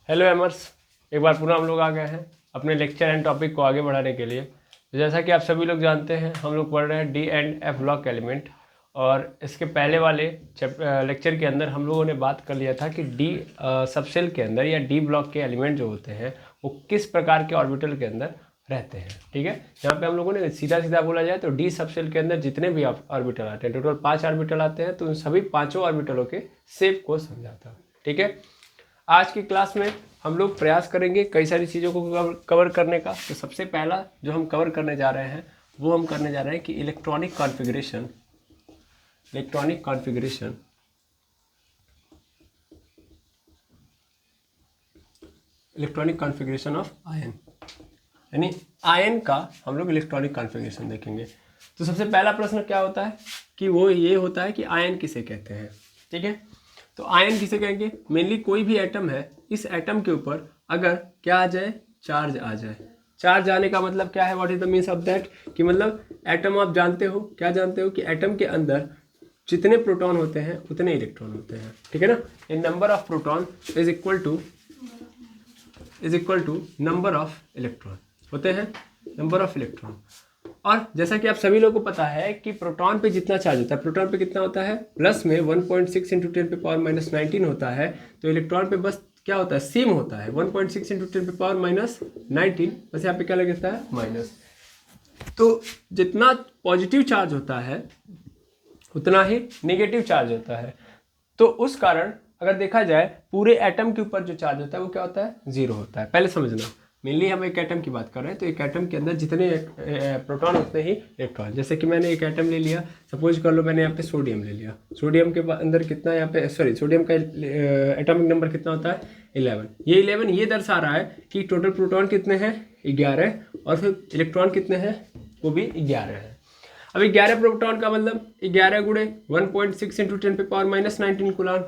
Hello एमर्स, एक बार पुनः हम लोग आ गए हैं अपने लेक्चर एंड टॉपिक को आगे बढ़ाने के लिए। तो जैसा कि आप सभी लोग जानते हैं, हम लोग पढ़ रहे हैं D and F block element. और इसके पहले वाले लेक्चर के अंदर हम लोगों ने बात कर लिया था कि डी सबसेल के अंदर या डी ब्लॉक के एलिमेंट जो होते हैं वो किस प्रकार के ऑर्बिटल के अंदर रहते हैं। ठीक है, यहाँ पे हम लोगों ने सीधा सीधा बोला जाए तो डी सबसेल के अंदर जितने भी ऑर्बिटल आते हैं, टोटल 5 ऑर्बिटल आते हैं, तो उन सभी 5 ऑर्बिटलों के शेप को समझाता है। ठीक है, आज की क्लास में हम लोग प्रयास करेंगे कई सारी चीज़ों को कवर करने का। तो सबसे पहला जो हम कवर करने जा रहे हैं वो हम करने जा रहे हैं कि इलेक्ट्रॉनिक कॉन्फ़िगरेशन ऑफ आयन, यानी आयन का हम लोग इलेक्ट्रॉनिक कॉन्फ़िगरेशन देखेंगे। तो सबसे पहला प्रश्न क्या होता है कि वो ये होता है कि आयन किसे कहते हैं। ठीक है, तो आयन किसे कहेंगे? मेनली कोई भी एटम है, इस एटम के ऊपर अगर क्या आ जाए, चार्ज आ जाए। चार्ज आने का मतलब क्या है, what is the means of that, कि मतलब एटम आप जानते हो, क्या जानते हो कि एटम के अंदर जितने प्रोटॉन होते हैं उतने इलेक्ट्रॉन होते हैं। ठीक है ना, a number of proton is equal to number of electron होते हैं, नंबर ऑफ इलेक्ट्रॉन। और जैसा कि आप सभी लोगों को पता है कि प्रोटॉन पे जितना चार्ज होता है, प्रोटॉन पे कितना होता है, प्लस में 1.6 × 10⁻⁻19 होता है। तो इलेक्ट्रॉन पे बस क्या होता है, सेम होता है 1.6 × 10⁻⁻19, बस यहाँ पे क्या लगता है, माइनस। तो जितना पॉजिटिव चार्ज होता है उतना ही नेगेटिव चार्ज होता है। तो उस कारण अगर देखा जाए पूरे एटम के ऊपर जो चार्ज होता है वो क्या होता है, 0 होता है। पहले समझना, मेनली हम एक एटम की बात कर रहे हैं, तो एक एटम के अंदर जितने प्रोटॉन उतने ही इलेक्ट्रॉन। जैसे कि मैंने एक एटम ले लिया, सपोज कर लो मैंने यहाँ पे सोडियम ले लिया। सोडियम के अंदर कितना यहाँ पे, सोडियम का एटॉमिक नंबर कितना होता है, 11। ये 11 ये दर्शा रहा है कि टोटल प्रोटॉन कितने हैं, 11, और फिर इलेक्ट्रॉन कितने हैं, वो भी 11 है। अब 11 प्रोटॉन का मतलब 11 गुणे 1.6 × 10⁻⁻19 कूलम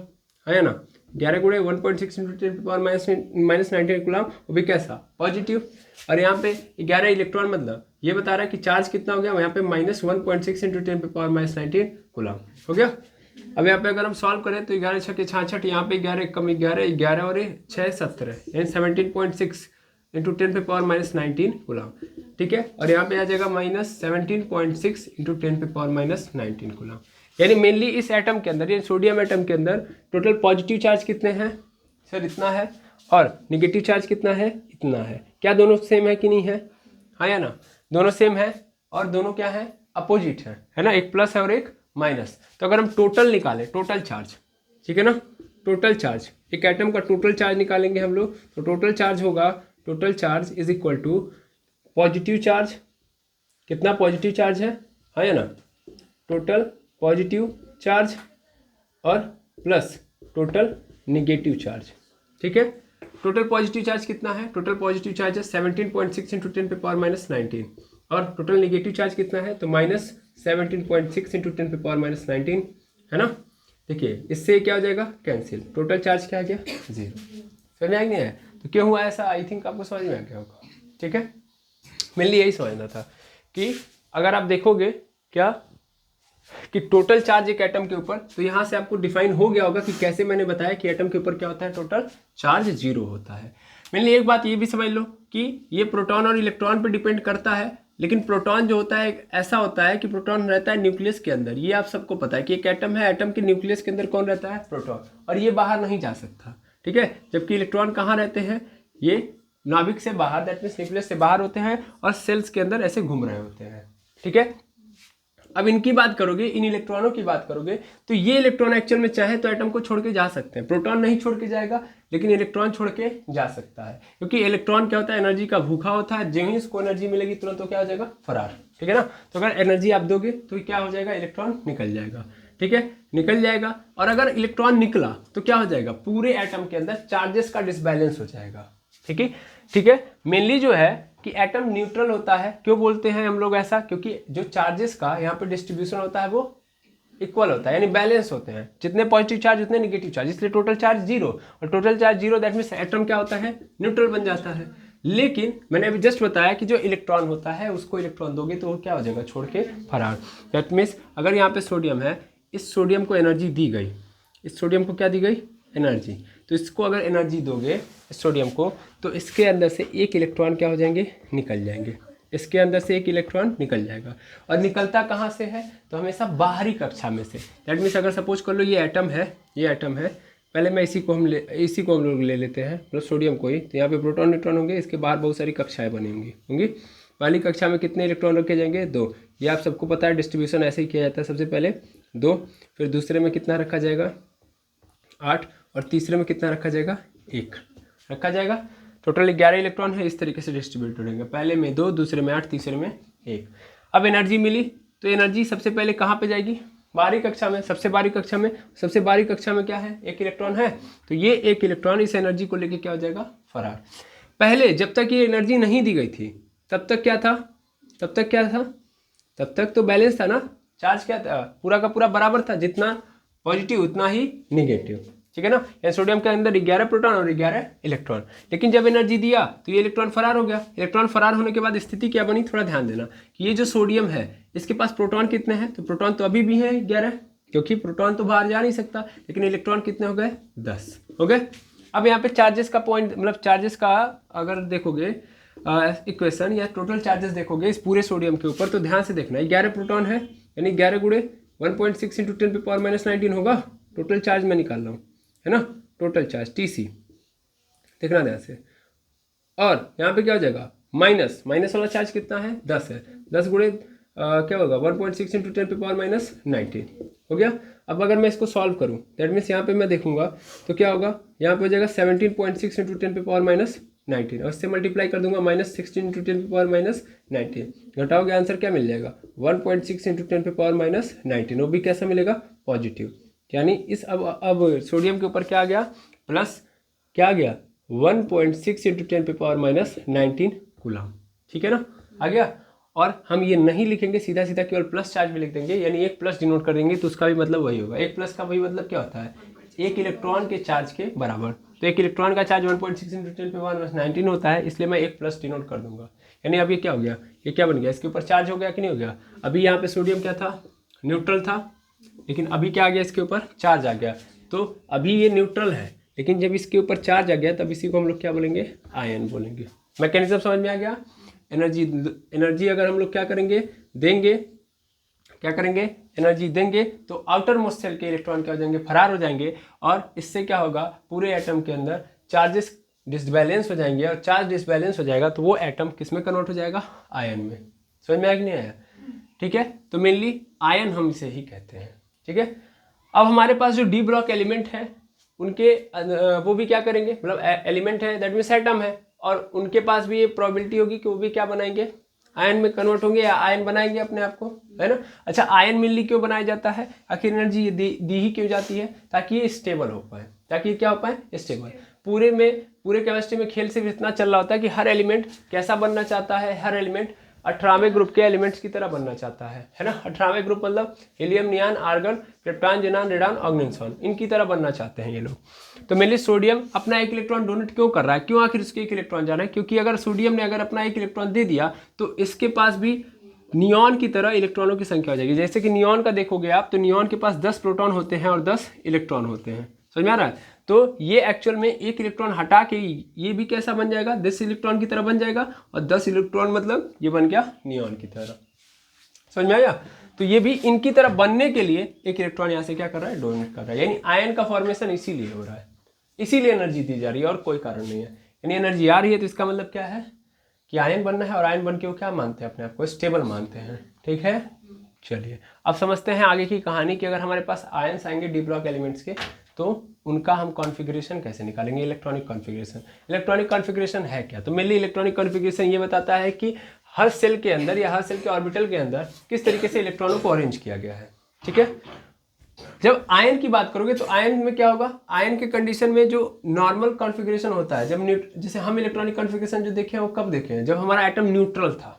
है ना, 11 गुणे 1.6 × 10⁻⁻19 कूलम, वो भी कैसा, पॉजिटिव। और यहाँ पे 11 इलेक्ट्रॉन मतलब ये बता रहा है कि चार्ज कितना हो गया, यहाँ पे -1.6 × 10⁻⁻19 कूलम हो गया। अब यहाँ पे अगर हम सॉल्व करें तो 11 × 6 = 66, यहाँ पे 11 कम 11 और 6 17, यानी 17.6 × 10⁻⁻19 कूलम। ठीक है, और यहाँ पे आ जाएगा -17.6 × 10⁻⁻19 कूलम। यानी मेनली इस एटम के अंदर, यानी सोडियम एटम के अंदर टोटल पॉजिटिव चार्ज कितने हैं सर, इतना है, और नेगेटिव चार्ज कितना है, इतना है। क्या दोनों सेम है कि नहीं है, हाँ या ना, दोनों सेम है, और दोनों क्या है, अपोजिट है ना, एक प्लस है और एक माइनस। तो अगर हम टोटल निकालें, टोटल चार्ज, ठीक है ना, टोटल चार्ज, एक एटम का टोटल चार्ज निकालेंगे हम लोग, तो टोटल चार्ज होगा, total charge is equal to positive charge, कितना पॉजिटिव चार्ज है, हाँ या ना, टोटल पॉजिटिव चार्ज और प्लस टोटल नेगेटिव चार्ज। ठीक है, टोटल पॉजिटिव चार्ज कितना है, टोटल पॉजिटिव चार्ज है 17.6 × 10⁻⁻19, और टोटल नेगेटिव चार्ज कितना है, तो -17.6 × 10⁻⁻19 है ना। देखिए इससे क्या हो जाएगा, कैंसिल, टोटल चार्ज क्या आ गया, 0। समझ में आ गया है, तो क्यों हुआ ऐसा, आई थिंक आपको समझ में आ गया होगा। ठीक है, मेनली यही समझना था कि अगर आप देखोगे क्या कि टोटल चार्ज एक एटम के ऊपर, तो यहाँ से आपको डिफाइन हो गया होगा कि कैसे मैंने बताया कि एटम के ऊपर क्या होता है, टोटल चार्ज 0 होता है। मेनली एक बात ये भी समझ लो कि ये प्रोटॉन और इलेक्ट्रॉन पे डिपेंड करता है, लेकिन प्रोटॉन जो होता है ऐसा होता है कि प्रोटॉन रहता है न्यूक्लियस के अंदर। ये आप सबको पता है कि एक एटम है, एटम के न्यूक्लियस के अंदर कौन रहता है, प्रोटॉन, और ये बाहर नहीं जा सकता। ठीक है, जबकि इलेक्ट्रॉन कहाँ रहते हैं, ये नाभिक से बाहर, दैट मीन्स न्यूक्लियस से बाहर होते हैं, और सेल्स के अंदर ऐसे घूम रहे होते हैं। ठीक है, अब इनकी बात करोगे, इन इलेक्ट्रॉनों की बात करोगे, तो ये इलेक्ट्रॉन एक्चुअल में चाहे तो एटम को छोड़ के जा सकते हैं। प्रोटॉन नहीं छोड़ के जाएगा, लेकिन इलेक्ट्रॉन छोड़ के जा सकता है, क्योंकि इलेक्ट्रॉन क्या होता है, एनर्जी का भूखा होता है। जो ही इसको एनर्जी मिलेगी तुरंत तो क्या हो जाएगा, फरार। ठीक है ना, तो अगर एनर्जी आप दोगे तो क्या हो जाएगा, इलेक्ट्रॉन निकल जाएगा। ठीक है, निकल जाएगा, और अगर इलेक्ट्रॉन निकला तो क्या हो जाएगा, पूरे एटम के अंदर चार्जेस का डिसबैलेंस हो जाएगा। ठीक है, ठीक है, मेनली जो है कि एटम न्यूट्रल होता है। क्यों बोलते हैं हम लोग ऐसा, क्योंकि जो चार्जेस का यहाँ पे डिस्ट्रीब्यूशन होता है वो इक्वल होता है, यानी बैलेंस होते हैं, जितने पॉजिटिव चार्ज उतने नेगेटिव चार्ज, इसलिए टोटल चार्ज 0, और total charge 0 that means atom क्या होता है, न्यूट्रल बन जाता है। लेकिन मैंने अभी जस्ट बताया कि जो इलेक्ट्रॉन होता है उसको इलेक्ट्रॉन दोगे तो वो क्या हो जाएगा, छोड़ के फरार। दैट मीन्स अगर यहाँ पे सोडियम है, इस सोडियम को एनर्जी दी गई, इस सोडियम को क्या दी गई, एनर्जी, तो इसको अगर एनर्जी दोगे सोडियम को, तो इसके अंदर से एक इलेक्ट्रॉन क्या हो जाएंगे, निकल जाएंगे। इसके अंदर से एक इलेक्ट्रॉन निकल जाएगा। और निकलता कहाँ से है, तो हमेशा बाहरी कक्षा में से। दैट मीन्स अगर सपोज कर लो ये एटम है, ये एटम है, पहले मैं इसी को हम लोग ले लेते हैं, मतलब सोडियम को ही। तो यहाँ पे प्रोटॉन न्यूट्रॉन होंगे, इसके बाहर बहुत सारी कक्षाएं बनी होंगी। पहली कक्षा में कितने इलेक्ट्रॉन रखे जाएंगे, 2। ये आप सबको पता है, डिस्ट्रीब्यूशन ऐसे ही किया जाता है, सबसे पहले 2, फिर दूसरे में कितना रखा जाएगा, 8, और तीसरे में कितना रखा जाएगा, 1 रखा जाएगा। टोटल 11 इलेक्ट्रॉन है, इस तरीके से डिस्ट्रीब्यूट होंगे, पहले में 2, दूसरे में 8, तीसरे में 1। अब एनर्जी मिली, तो एनर्जी सबसे पहले कहाँ पे जाएगी, बाहरी कक्षा में, सबसे बाहरी कक्षा में। सबसे बाहरी कक्षा में क्या है, 1 इलेक्ट्रॉन है, तो ये 1 इलेक्ट्रॉन इस एनर्जी को लेके क्या हो जाएगा, फरार। पहले जब तक ये एनर्जी नहीं दी गई थी तब तक क्या था, तब तक तो बैलेंस था ना, चार्ज क्या था, पूरा का पूरा बराबर था, जितना पॉजिटिव उतना ही निगेटिव, ठीक है ना। या सोडियम के अंदर 11 प्रोटॉन और 11 इलेक्ट्रॉन। लेकिन जब एनर्जी दिया तो ये इलेक्ट्रॉन फरार हो गया। इलेक्ट्रॉन फरार होने के बाद स्थिति क्या बनी, थोड़ा ध्यान देना कि ये जो सोडियम है इसके पास प्रोटॉन कितने हैं, तो प्रोटॉन तो अभी भी है 11, क्योंकि प्रोटॉन तो बाहर जा नहीं सकता, लेकिन इलेक्ट्रॉन कितने हो गए, 10 हो गए। अब यहाँ पे चार्जेस का पॉइंट, मतलब चार्जेस का अगर देखोगे इक्वेशन या टोटल चार्जेस देखोगे इस पूरे सोडियम के ऊपर, तो ध्यान से देखना, 11 प्रोटॉन है, यानी 11 गुणे 1.6 × 10⁻⁻19 होगा। टोटल चार्ज मैं निकाल रहा हूँ, है ना, टोटल चार्ज TC, देखना ध्यान से। और यहाँ पे क्या हो जाएगा, माइनस वाला चार्ज कितना है, 10 है, 10 गुणे क्या होगा, 1.6 × 10⁻⁻19 हो गया। अब अगर मैं इसको सॉल्व करूँ, दैट मीन्स यहाँ पे मैं देखूंगा तो क्या होगा, यहाँ पे हो जाएगा 17.6 × 10⁻⁻19, और इससे मल्टीप्लाई कर दूंगा -16 × 10⁻⁻19, घटाओगे आंसर क्या मिल जाएगा, 1.6 × 10⁻⁻19, वो भी कैसा मिलेगा, पॉजिटिव। यानी इस अब सोडियम के ऊपर क्या आ गया, प्लस क्या आ गया, 1.6 × 10⁻⁻19 कूलम, ठीक है ना, आ गया। और हम ये नहीं लिखेंगे सीधा सीधा, केवल प्लस चार्ज में लिख देंगे, यानी एक प्लस डिनोट कर देंगे, तो उसका भी मतलब वही होगा। एक प्लस का वही मतलब क्या होता है, 1 इलेक्ट्रॉन के चार्ज के बराबर। तो 1 इलेक्ट्रॉन का चार्ज 1.6 × 10⁻⁻19 होता है, इसलिए मैं एक प्लस डिनोट कर दूंगा। यानी अब ये क्या हो गया, ये क्या बन गया, इसके ऊपर चार्ज हो गया कि नहीं हो गया। अभी यहाँ पे सोडियम क्या था, न्यूट्रल था, लेकिन अभी क्या आ गया, इसके ऊपर चार्ज आ गया। तो अभी ये न्यूट्रल है, लेकिन जब इसके ऊपर चार्ज आ गया तब इसी को हम लोग क्या बोलेंगे, आयन बोलेंगे। मैकेनिज्म समझ में आ गया। एनर्जी अगर हम लोग क्या करेंगे, देंगे, क्या करेंगे, एनर्जी देंगे, तो आउटर मोस्ट सेल के इलेक्ट्रॉन क्या हो जाएंगे, फरार हो जाएंगे, और इससे क्या होगा, पूरे एटम के अंदर चार्जेस डिसबैलेंस हो जाएंगे, और चार्ज डिसबैलेंस हो जाएगा तो वो एटम किस में कन्वर्ट हो जाएगा, आयन में। समझ में आया कि नहीं आया, ठीक है। तो मेनली आयन हम इसे ही कहते हैं, ठीक है। अब हमारे पास जो डी ब्लॉक एलिमेंट है उनके वो भी क्या करेंगे, मतलब एलिमेंट है, दैट मीन्स एटम है, और उनके पास भी ये प्रोबेबिलिटी होगी कि वो भी क्या बनाएंगे, आयन में कन्वर्ट होंगे, या आयन बनाएंगे अपने आप को, है ना। अच्छा, आयन मेनली क्यों बनाया जाता है, आखिर एनर्जी दी ही क्यों जाती है, ताकि ये स्टेबल हो पाए, ताकि क्या हो पाए, स्टेबल। पूरे केमिस्ट्री में खेल सिर्फ इतना चल रहा होता है कि हर एलिमेंट कैसा बनना चाहता है, हर एलिमेंट 18वें ग्रुप के एलिमेंट्स की तरह बनना चाहता है ना। 18वें ग्रुप मतलब हीलियम, नियान, आर्गन, क्रिप्टॉन, जेनान, रेडान, ऑर्गेनियम, इनकी तरह बनना चाहते हैं ये लोग। तो मेनली सोडियम अपना 1 इलेक्ट्रॉन डोनेट क्यों कर रहा है, क्यों आखिर उसके 1 इलेक्ट्रॉन जाना है, क्योंकि अगर सोडियम ने अगर अपना 1 इलेक्ट्रॉन दे दिया तो इसके पास भी नियॉन की तरह इलेक्ट्रॉनों की संख्या हो जाएगी। जैसे कि नियॉन का देखोगे आप, तो नियॉन के पास 10 प्रोटॉन होते हैं और 10 इलेक्ट्रॉन होते हैं, समझ में आ रहा है। तो ये एक्चुअल में 1 इलेक्ट्रॉन हटा के ये भी कैसा बन जाएगा, 10 इलेक्ट्रॉन की तरह बन जाएगा, और 10 इलेक्ट्रॉन मतलब ये बन गया नियॉन की तरह, समझ में आया। तो ये भी इनकी तरह बनने के लिए 1 इलेक्ट्रॉन यहाँ से क्या कर रहा है, डोनेट कर रहा है, यानी आयन का फॉर्मेशन इसीलिए हो रहा है, इसीलिए एनर्जी दी जा रही है, और कोई कारण नहीं है। यानी एनर्जी आ रही है तो इसका मतलब क्या है कि आयन बनना है, और आयन बन के वो क्या मानते हैं, अपने आप को स्टेबल मानते हैं, ठीक है। चलिए अब समझते हैं आगे की कहानी कि अगर हमारे पास आयंस आएंगे डी ब्लॉक एलिमेंट्स के, तो उनका हम कॉन्फ़िगरेशन कैसे निकालेंगे, इलेक्ट्रॉनिक कॉन्फ़िगरेशन। इलेक्ट्रॉनिक कॉन्फ़िगरेशन है क्या, तो मेनली इलेक्ट्रॉनिक कॉन्फ़िगरेशन ये बताता है कि हर सेल के अंदर या हर सेल के ऑर्बिटल के अंदर किस तरीके से इलेक्ट्रॉनों को अरेंज किया गया है, ठीक है। जब आयन की बात करोगे तो आयन में क्या होगा, आयन के कंडीशन में जो नॉर्मल कॉन्फ़िगरेशन होता है, जब जैसे हम इलेक्ट्रॉनिक कॉन्फ़िगरेशन जो देखे हैं वो कब देखे हैं, जब हमारा एटम न्यूट्रल था,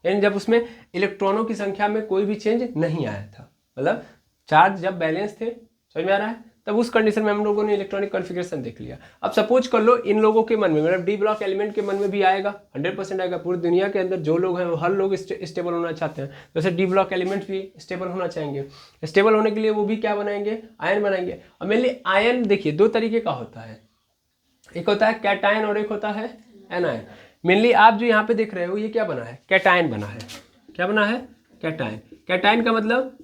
यानी जब उसमें इलेक्ट्रॉनों की संख्या में कोई भी चेंज नहीं आया था, मतलब चार्ज जब बैलेंस थे, समझ में आ रहा है, तब उस कंडीशन में हम लोगों ने इलेक्ट्रॉनिक कॉन्फ़िगरेशन देख लिया। अब सपोज कर लो इन लोगों के मन में, मतलब डी ब्लॉक एलिमेंट के मन में भी आएगा, 100% आएगा। पूरी दुनिया के अंदर जो लोग हैं वो हर लोग स्टेबल होना चाहते हैं, जैसे डी ब्लॉक एलिमेंट भी स्टेबल होना चाहेंगे। स्टेबल होने के लिए वो भी क्या बनाएंगे, आयन बनाएंगे। और मेनली आयन देखिए दो तरीके का होता है, एक होता है कैटायन और एक होता है एनायन। मेनली आप जो यहाँ पे देख रहे हो ये क्या बना है, कैटायन बना है। क्या बना है, कैटायन। कैटायन का मतलब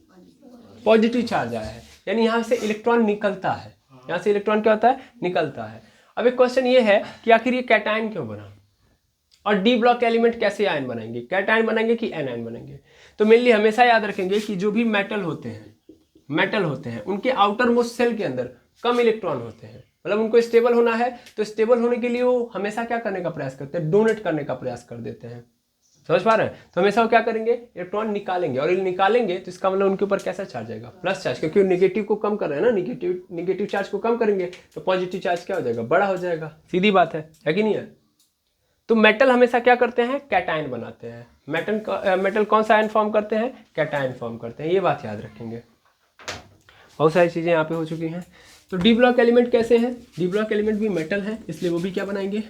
पॉजिटिव चार्ज आया है, यानी यहाँ से इलेक्ट्रॉन निकलता है, यहाँ से इलेक्ट्रॉन क्या होता है, निकलता है। अब एक क्वेश्चन ये है कि आखिर ये कैटायन क्यों बना, और डी ब्लॉक एलिमेंट कैसे आयन बनाएंगे, कैटायन बनाएंगे कि एनायन बनेंगे। तो मेनली हमेशा याद रखेंगे कि जो भी मेटल होते हैं उनके आउटर मोस्ट सेल के अंदर कम इलेक्ट्रॉन होते हैं, मतलब उनको स्टेबल होना है तो स्टेबल होने के लिए वो हमेशा क्या करने का प्रयास करते हैं, डोनेट करने का प्रयास कर देते हैं। समझ पा रहे हैं? तो हमेशा वो क्या करेंगे, इलेक्ट्रॉन निकालेंगे, और ये निकालेंगे तो इसका मतलब उनके ऊपर कैसा चार्ज आएगा, प्लस चार्ज, क्योंकि नेगेटिव को कम कर रहे हैं ना, निगेटिव चार्ज को कम करेंगे तो पॉजिटिव चार्ज क्या हो जाएगा, बड़ा हो जाएगा। सीधी बात है कि नहीं है? तो मेटल हमेशा क्या करते हैं, कैटायन बनाते हैं। मेटल कौन सा आयन फॉर्म करते हैं, कैटायन फॉर्म करते हैं। ये बात याद रखेंगे। बहुत सारी चीज़ें यहाँ पे हो चुकी हैं। तो डी ब्लॉक एलिमेंट कैसे हैं, डी ब्लॉक एलिमेंट भी मेटल है, इसलिए वो भी क्या बनाएंगे,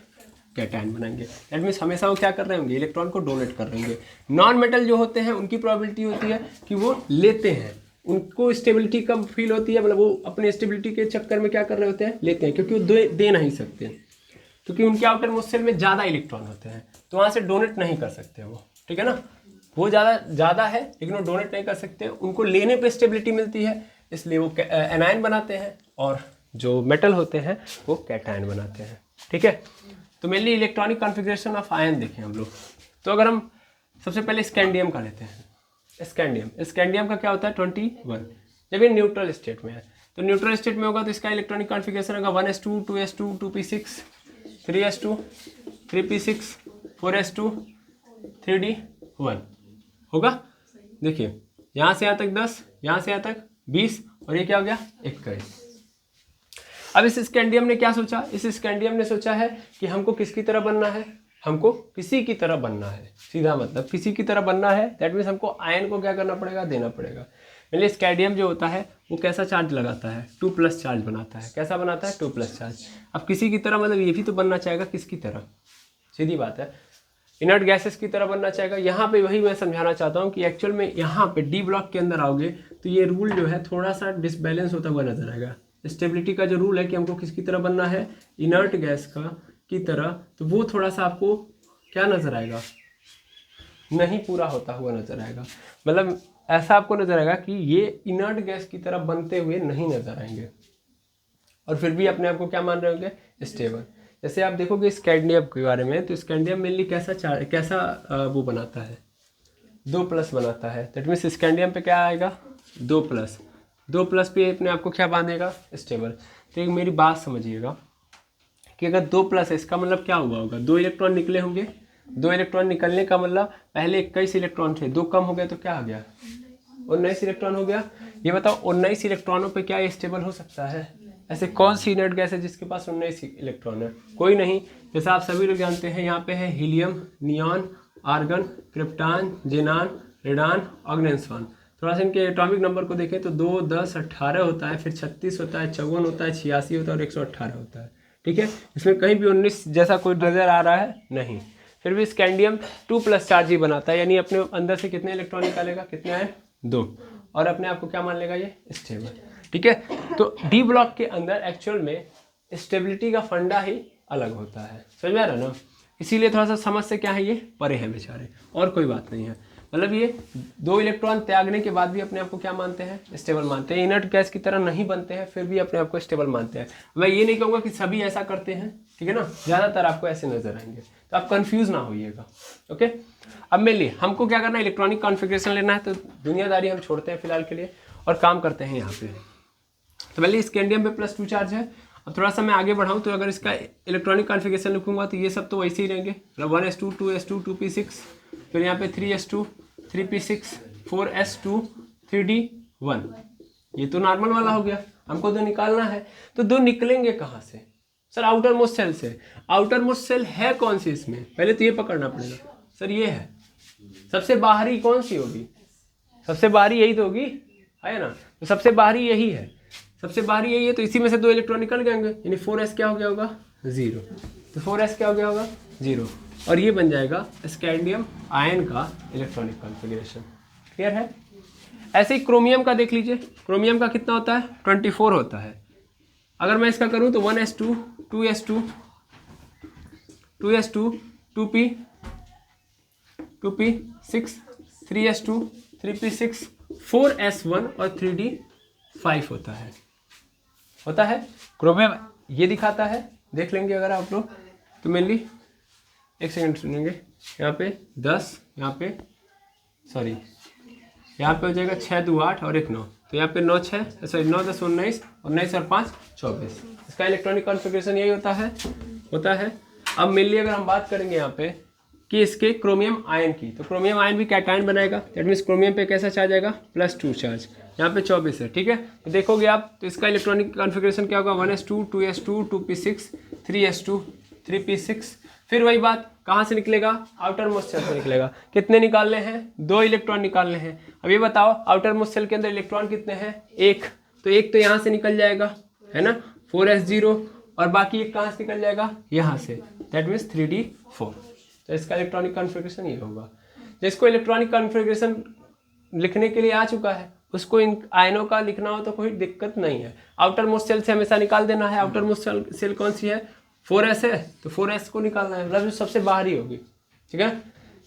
कैटायन बनाएंगे। दैट मीन्स हमेशा वो क्या कर रहे होंगे, इलेक्ट्रॉन को डोनेट कर रहे होंगे। नॉन मेटल जो होते हैं उनकी प्रोबेबिलिटी होती है कि वो लेते हैं, उनको स्टेबिलिटी कम फील होती है, मतलब वो अपने स्टेबिलिटी के चक्कर में क्या कर रहे होते हैं, लेते हैं, क्योंकि वो दे नहीं सकते, क्योंकि उनके आउटर मोस्ट सेल में ज़्यादा इलेक्ट्रॉन होते हैं, तो वहाँ से डोनेट नहीं कर सकते वो, ठीक है ना। वो ज़्यादा है लेकिन वो डोनेट नहीं कर सकते, उनको लेने पे स्टेबिलिटी मिलती है, इसलिए वो एनायन बनाते हैं, और जो मेटल होते हैं वो कैटायन बनाते हैं, ठीक है। तो mainly electronic configuration of ion देखें हम लोग। तो अगर हम सबसे पहले स्कैंडियम का लेते हैं, स्कैंडियम का क्या होता है 21, जब ये न्यूट्रल स्टेट में है। तो न्यूट्रल स्टेट में होगा तो इसका इलेक्ट्रॉनिक कॉन्फ़िगरेशन होगा 1s2 2s2 2p6 3s2 3p6 4s2 3d1 होगा। देखिए यहाँ से यहाँ तक 10, यहाँ से यहाँ तक 20, और ये क्या हो गया 21। अब इस स्कैंडियम ने क्या सोचा, इस स्कैंडियम ने सोचा है कि हमको किसकी तरह बनना है, हमको किसी की तरह बनना है। सीधा मतलब किसी की तरह बनना है, दैट मीन्स हमको आयन को क्या करना पड़ेगा, देना पड़ेगा। मतलब स्कैंडियम जो होता है वो कैसा चार्ज लगाता है, 2+ चार्ज बनाता है। कैसा बनाता है, 2+ चार्ज। अब किसी की तरह मतलब ये भी तो बनना चाहेगा किसकी तरह, सीधी बात है, इनर्ट गैसेस की तरह बनना चाहेगा। यहाँ पे वही मैं समझाना चाहता हूँ कि एक्चुअल में यहाँ पे डी ब्लॉक के अंदर आओगे तो ये रूल जो है थोड़ा सा डिसबैलेंस होता हुआ नजर आएगा। स्टेबिलिटी का जो रूल है कि हमको किसकी तरह बनना है, इनर्ट गैस की तरह, तो वो थोड़ा सा आपको क्या नजर आएगा, नहीं पूरा होता हुआ नजर आएगा। मतलब ऐसा आपको नजर आएगा कि ये इनर्ट गैस की तरह बनते हुए नहीं नजर आएंगे, और फिर भी अपने आप को क्या मान रहे होंगे, स्टेबल। जैसे आप देखोगे स्कैंडियम के बारे में, तो स्कैंडियम मेनली कैसा वो बनाता है, 2+ बनाता है। दैट मीन्स स्कैंडियम पे क्या आएगा, 2+ पे अपने आप को क्या बांधेगा, स्टेबल। तो एक मेरी बात समझिएगा कि अगर 2+ है इसका मतलब क्या हुआ होगा, 2 इलेक्ट्रॉन निकले होंगे। 2 इलेक्ट्रॉन निकलने का मतलब पहले 21 इलेक्ट्रॉन थे, 2 कम हो गया तो क्या आ गया, 19 इलेक्ट्रॉन हो गया। ये बताओ 19 इलेक्ट्रॉनों पे क्या स्टेबल हो सकता है, ऐसे कौन सी इनर्ट गैस है जिसके पास 19 इलेक्ट्रॉन है, कोई नहीं। जैसा आप सभी लोग जानते हैं यहाँ पे है helium, neon, argon, krypton, जेनान, radon, ऑर्गेन्सॉन। थोड़ा सा इनके एटॉमिक नंबर को देखें तो 2, 10, 18 होता है, फिर 36 होता है, 54 होता है, 86 होता है और 118 होता है, ठीक है। इसमें कहीं भी 19 जैसा कोई नज़र आ रहा है नहीं। फिर भी स्कैंडियम 2+ चार्ज ही बनाता है, यानी अपने अंदर से कितने इलेक्ट्रॉन निकालेगा, कितने आए, 2, और अपने आप को क्या मान लेगा, ये स्टेबल, ठीक है। तो डी ब्लॉक के अंदर एक्चुअल में स्टेबिलिटी का फंडा ही अलग होता है, समझ में आ रहा है ना। इसीलिए थोड़ा सा समझ से क्या है, ये परे हैं बेचारे, और कोई बात नहीं है। मतलब ये 2 इलेक्ट्रॉन त्यागने के बाद भी अपने आप को क्या मानते हैं, स्टेबल मानते हैं। इनर्ट गैस की तरह नहीं बनते हैं, फिर भी अपने आप को स्टेबल मानते हैं। मैं ये नहीं कहूँगा कि सभी ऐसा करते हैं, ठीक है ना, ज़्यादातर आपको ऐसे नजर आएंगे, तो आप कंफ्यूज ना होइएगा, ओके। अब मेनली हमको क्या करना है, इलेक्ट्रॉनिक कॉन्फ़िगरेशन लेना है, तो दुनियादारी हम छोड़ते हैं फिलहाल के लिए और काम करते हैं यहाँ पे। तो पहले स्कैंडियम पे +2 चार्ज है। अब थोड़ा सा मैं आगे बढ़ाऊँ तो अगर इसका इलेक्ट्रॉनिक कॉन्फ़िगरेशन लिखूंगा तो ये सब तो वैसे ही रहेंगे, मतलब 1s2 2s2 2p6, फिर यहाँ पे 3s2 3p6 4s2 3d1। ये तो नॉर्मल वाला हो गया, हमको 2 निकालना है। तो 2 निकलेंगे कहाँ से, सर आउटर मोस्ट सेल से। आउटर मोस्ट सेल है कौन सी इसमें, पहले तो ये पकड़ना पड़ेगा। सर ये है, सबसे बाहरी कौन सी होगी, सबसे बाहरी यही तो होगी, है ना। तो सबसे बाहरी यही है, सबसे बाहरी यही है, तो इसी में से 2 इलेक्ट्रॉन निकल गए होंगे, यानी 4s क्या हो गया होगा 0। तो 4s क्या हो गया होगा 0, और ये बन जाएगा स्कैंडियम आयन का इलेक्ट्रॉनिक कॉन्फ़िगरेशन। क्लियर है। ऐसे ही क्रोमियम का देख लीजिए, क्रोमियम का कितना होता है 24 होता है। अगर मैं इसका करूँ तो 1s2 2s2 2s2 2p 2p6 3s2 3p6 4s1 और 3d5 होता है। क्रोमियम ये दिखाता है, देख लेंगे अगर आप लोग तो मेनली, एक सेकंड सुनेंगे, यहाँ पे 10, यहाँ पे सॉरी यहाँ पे हो जाएगा 6 2 8 और 1 9, तो यहाँ पे 9 6 सॉरी 9 10 19 और 19 और 5 24। इसका इलेक्ट्रॉनिक कॉन्फ़िगरेशन यही होता है। अब मेनली अगर हम बात करेंगे यहाँ पे कि इसके क्रोमियम आयन की, तो क्रोमियम आयन भी कैटायन बनाएगा, दैट मीन्स क्रोमियम पे कैसा चार्ज आएगा +2 चार्ज, यहाँ पे 24 है। ठीक है, तो देखोगे आप तो इसका इलेक्ट्रॉनिक कॉन्फ़िगरेशन क्या होगा 1s2 2s2 2p6 3s2 3p6। फिर वही बात, कहाँ से निकलेगा आउटर मोस्ट सेल से निकलेगा। कितने निकालने हैं 2 इलेक्ट्रॉन निकालने हैं। अब ये बताओ आउटर मोस्ट सेल के अंदर इलेक्ट्रॉन कितने हैं 1, तो 1 तो यहाँ से निकल जाएगा है ना 4s0, और बाकी एक कहाँ से निकल जाएगा यहाँ से, दैट मीन्स 3d4। तो इसका इलेक्ट्रॉनिक कॉन्फ़िगरेशन ये होगा। जिसको इलेक्ट्रॉनिक कॉन्फ़िगरेशन लिखने के लिए आ चुका है उसको इन आयनों का लिखना हो तो कोई दिक्कत नहीं है। आउटर मोस्ट सेल से हमेशा निकाल देना है। आउटर मोस्ट सेल कौन सी है 4s है, तो 4s को निकालना है, मतलब जो सबसे बाहरी होगी। ठीक है,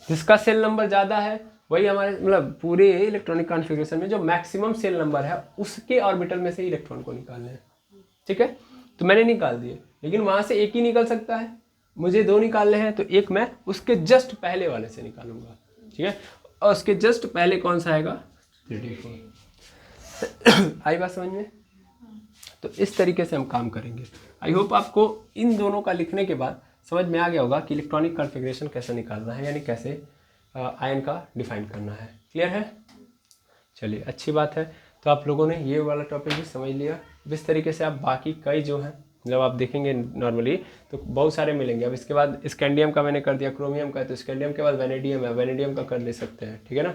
जिसका सेल नंबर ज़्यादा है वही हमारे मतलब पूरे इलेक्ट्रॉनिक कॉन्फ़िगरेशन में जो मैक्सिमम सेल नंबर है उसके ऑर्बिटल में से इलेक्ट्रॉन को निकालना है। ठीक है, तो मैंने निकाल दिए, लेकिन वहाँ से एक ही निकल सकता है, मुझे 2 निकालने हैं, तो एक मैं उसके जस्ट पहले वाले से निकालूंगा। ठीक है, और उसके जस्ट पहले कौन सा आएगा 3d4। आई बात समझ में। तो इस तरीके से हम काम करेंगे। आई होप आपको इन दोनों का लिखने के बाद समझ में आ गया होगा कि इलेक्ट्रॉनिक कॉन्फ़िगरेशन कैसे निकालना है, यानी कैसे आयन का डिफाइन करना है। क्लियर है, चलिए अच्छी बात है। तो आप लोगों ने ये वाला टॉपिक भी समझ लिया। इस तरीके से आप बाकी कई जो हैं जब आप देखेंगे नॉर्मली तो बहुत सारे मिलेंगे। अब इसके बाद स्कैंडियम का मैंने कर दिया, क्रोमियम का, तो स्कैंडियम के बाद वेनेडियम है, वेनेडियम का कर ले सकते हैं। ठीक है ना,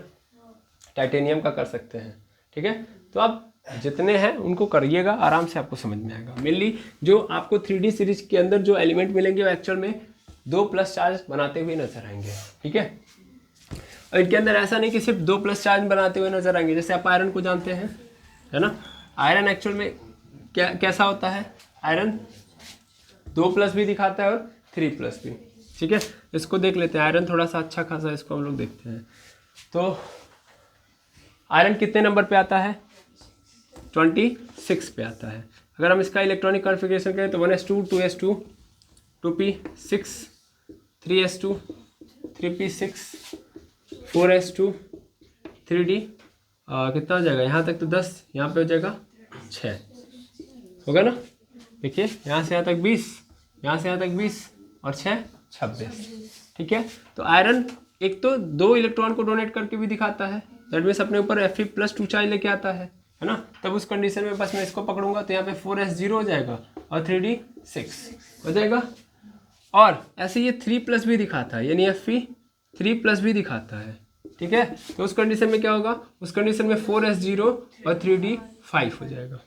टाइटेनियम का कर सकते हैं। ठीक है, तो आप जितने हैं उनको करिएगा, आराम से आपको समझ में आएगा। मेनली जो आपको 3D सीरीज के अंदर जो एलिमेंट मिलेंगे वो एक्चुअल में 2+ चार्ज बनाते हुए नजर आएंगे। ठीक है, और इनके अंदर ऐसा नहीं कि सिर्फ 2+ चार्ज बनाते हुए नजर आएंगे। जैसे आप आयरन को जानते हैं है ना, आयरन एक्चुअल में कैसा होता है, आयरन 2+ भी दिखाता है और 3+ भी। ठीक है, इसको देख लेते हैं। आयरन थोड़ा सा अच्छा खासा इसको हम लोग देखते हैं। तो आयरन कितने नंबर पे आता है 26 पे आता है। अगर हम इसका इलेक्ट्रॉनिक कॉन्फ़िगरेशन करें तो 1s2 2s2 2p6 3s2 3p6 4s2 3d कितना हो जाएगा, यहाँ तक तो 10, यहाँ पे हो जाएगा 6 होगा ना। देखिए यहाँ से यहाँ तक 20, यहाँ से यहाँ तक 20 और 6 26। ठीक है, तो आयरन एक तो 2 इलेक्ट्रॉन को डोनेट करके भी दिखाता है, दैट मीन्स अपने ऊपर Fe+2 चार्ज लेके आता है ना। तब उस कंडीशन में बस मैं इसको पकड़ूंगा तो यहाँ पे 4s0 हो जाएगा और 3d6 हो जाएगा। और ऐसे ये 3+ भी दिखाता है, यानी Fe3+ भी दिखाता है। ठीक है, तो उस कंडीशन में क्या होगा, उस कंडीशन में 4s0 और 3d5 हो जाएगा।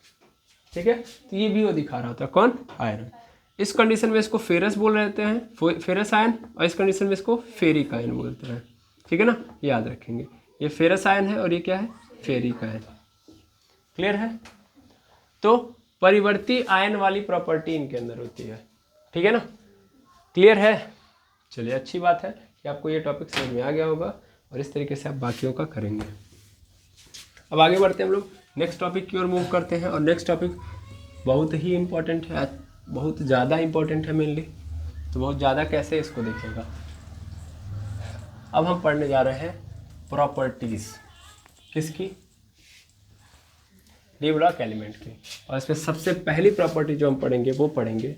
ठीक है, तो ये भी वो दिखा रहा था कौन, आयरन। इस कंडीशन में इसको फेरस बोल रहते हैं, फेरस आयन, और इस कंडीशन में इसको फेरिक आयन बोलते हैं। ठीक है ना, याद रखेंगे ये फेरस आयन है और ये क्या है फेरिक आयन। क्लियर है, तो परिवर्ती आयन वाली प्रॉपर्टी इनके अंदर होती है। ठीक है ना, क्लियर है। चलिए अच्छी बात है कि आपको ये टॉपिक समझ में आ गया होगा और इस तरीके से आप बाकियों का करेंगे। अब आगे बढ़ते हैं हम लोग नेक्स्ट टॉपिक की ओर मूव करते हैं। और नेक्स्ट टॉपिक बहुत ही इम्पोर्टेंट है, बहुत ज़्यादा इम्पोर्टेंट है मेनली। तो बहुत ज़्यादा कैसे इसको देखेगा। अब हम पढ़ने जा रहे हैं प्रॉपर्टीज़ किसकी, डी ब्लॉक एलिमेंट की। और इसमें सबसे पहली प्रॉपर्टी जो हम पढ़ेंगे वो पढ़ेंगे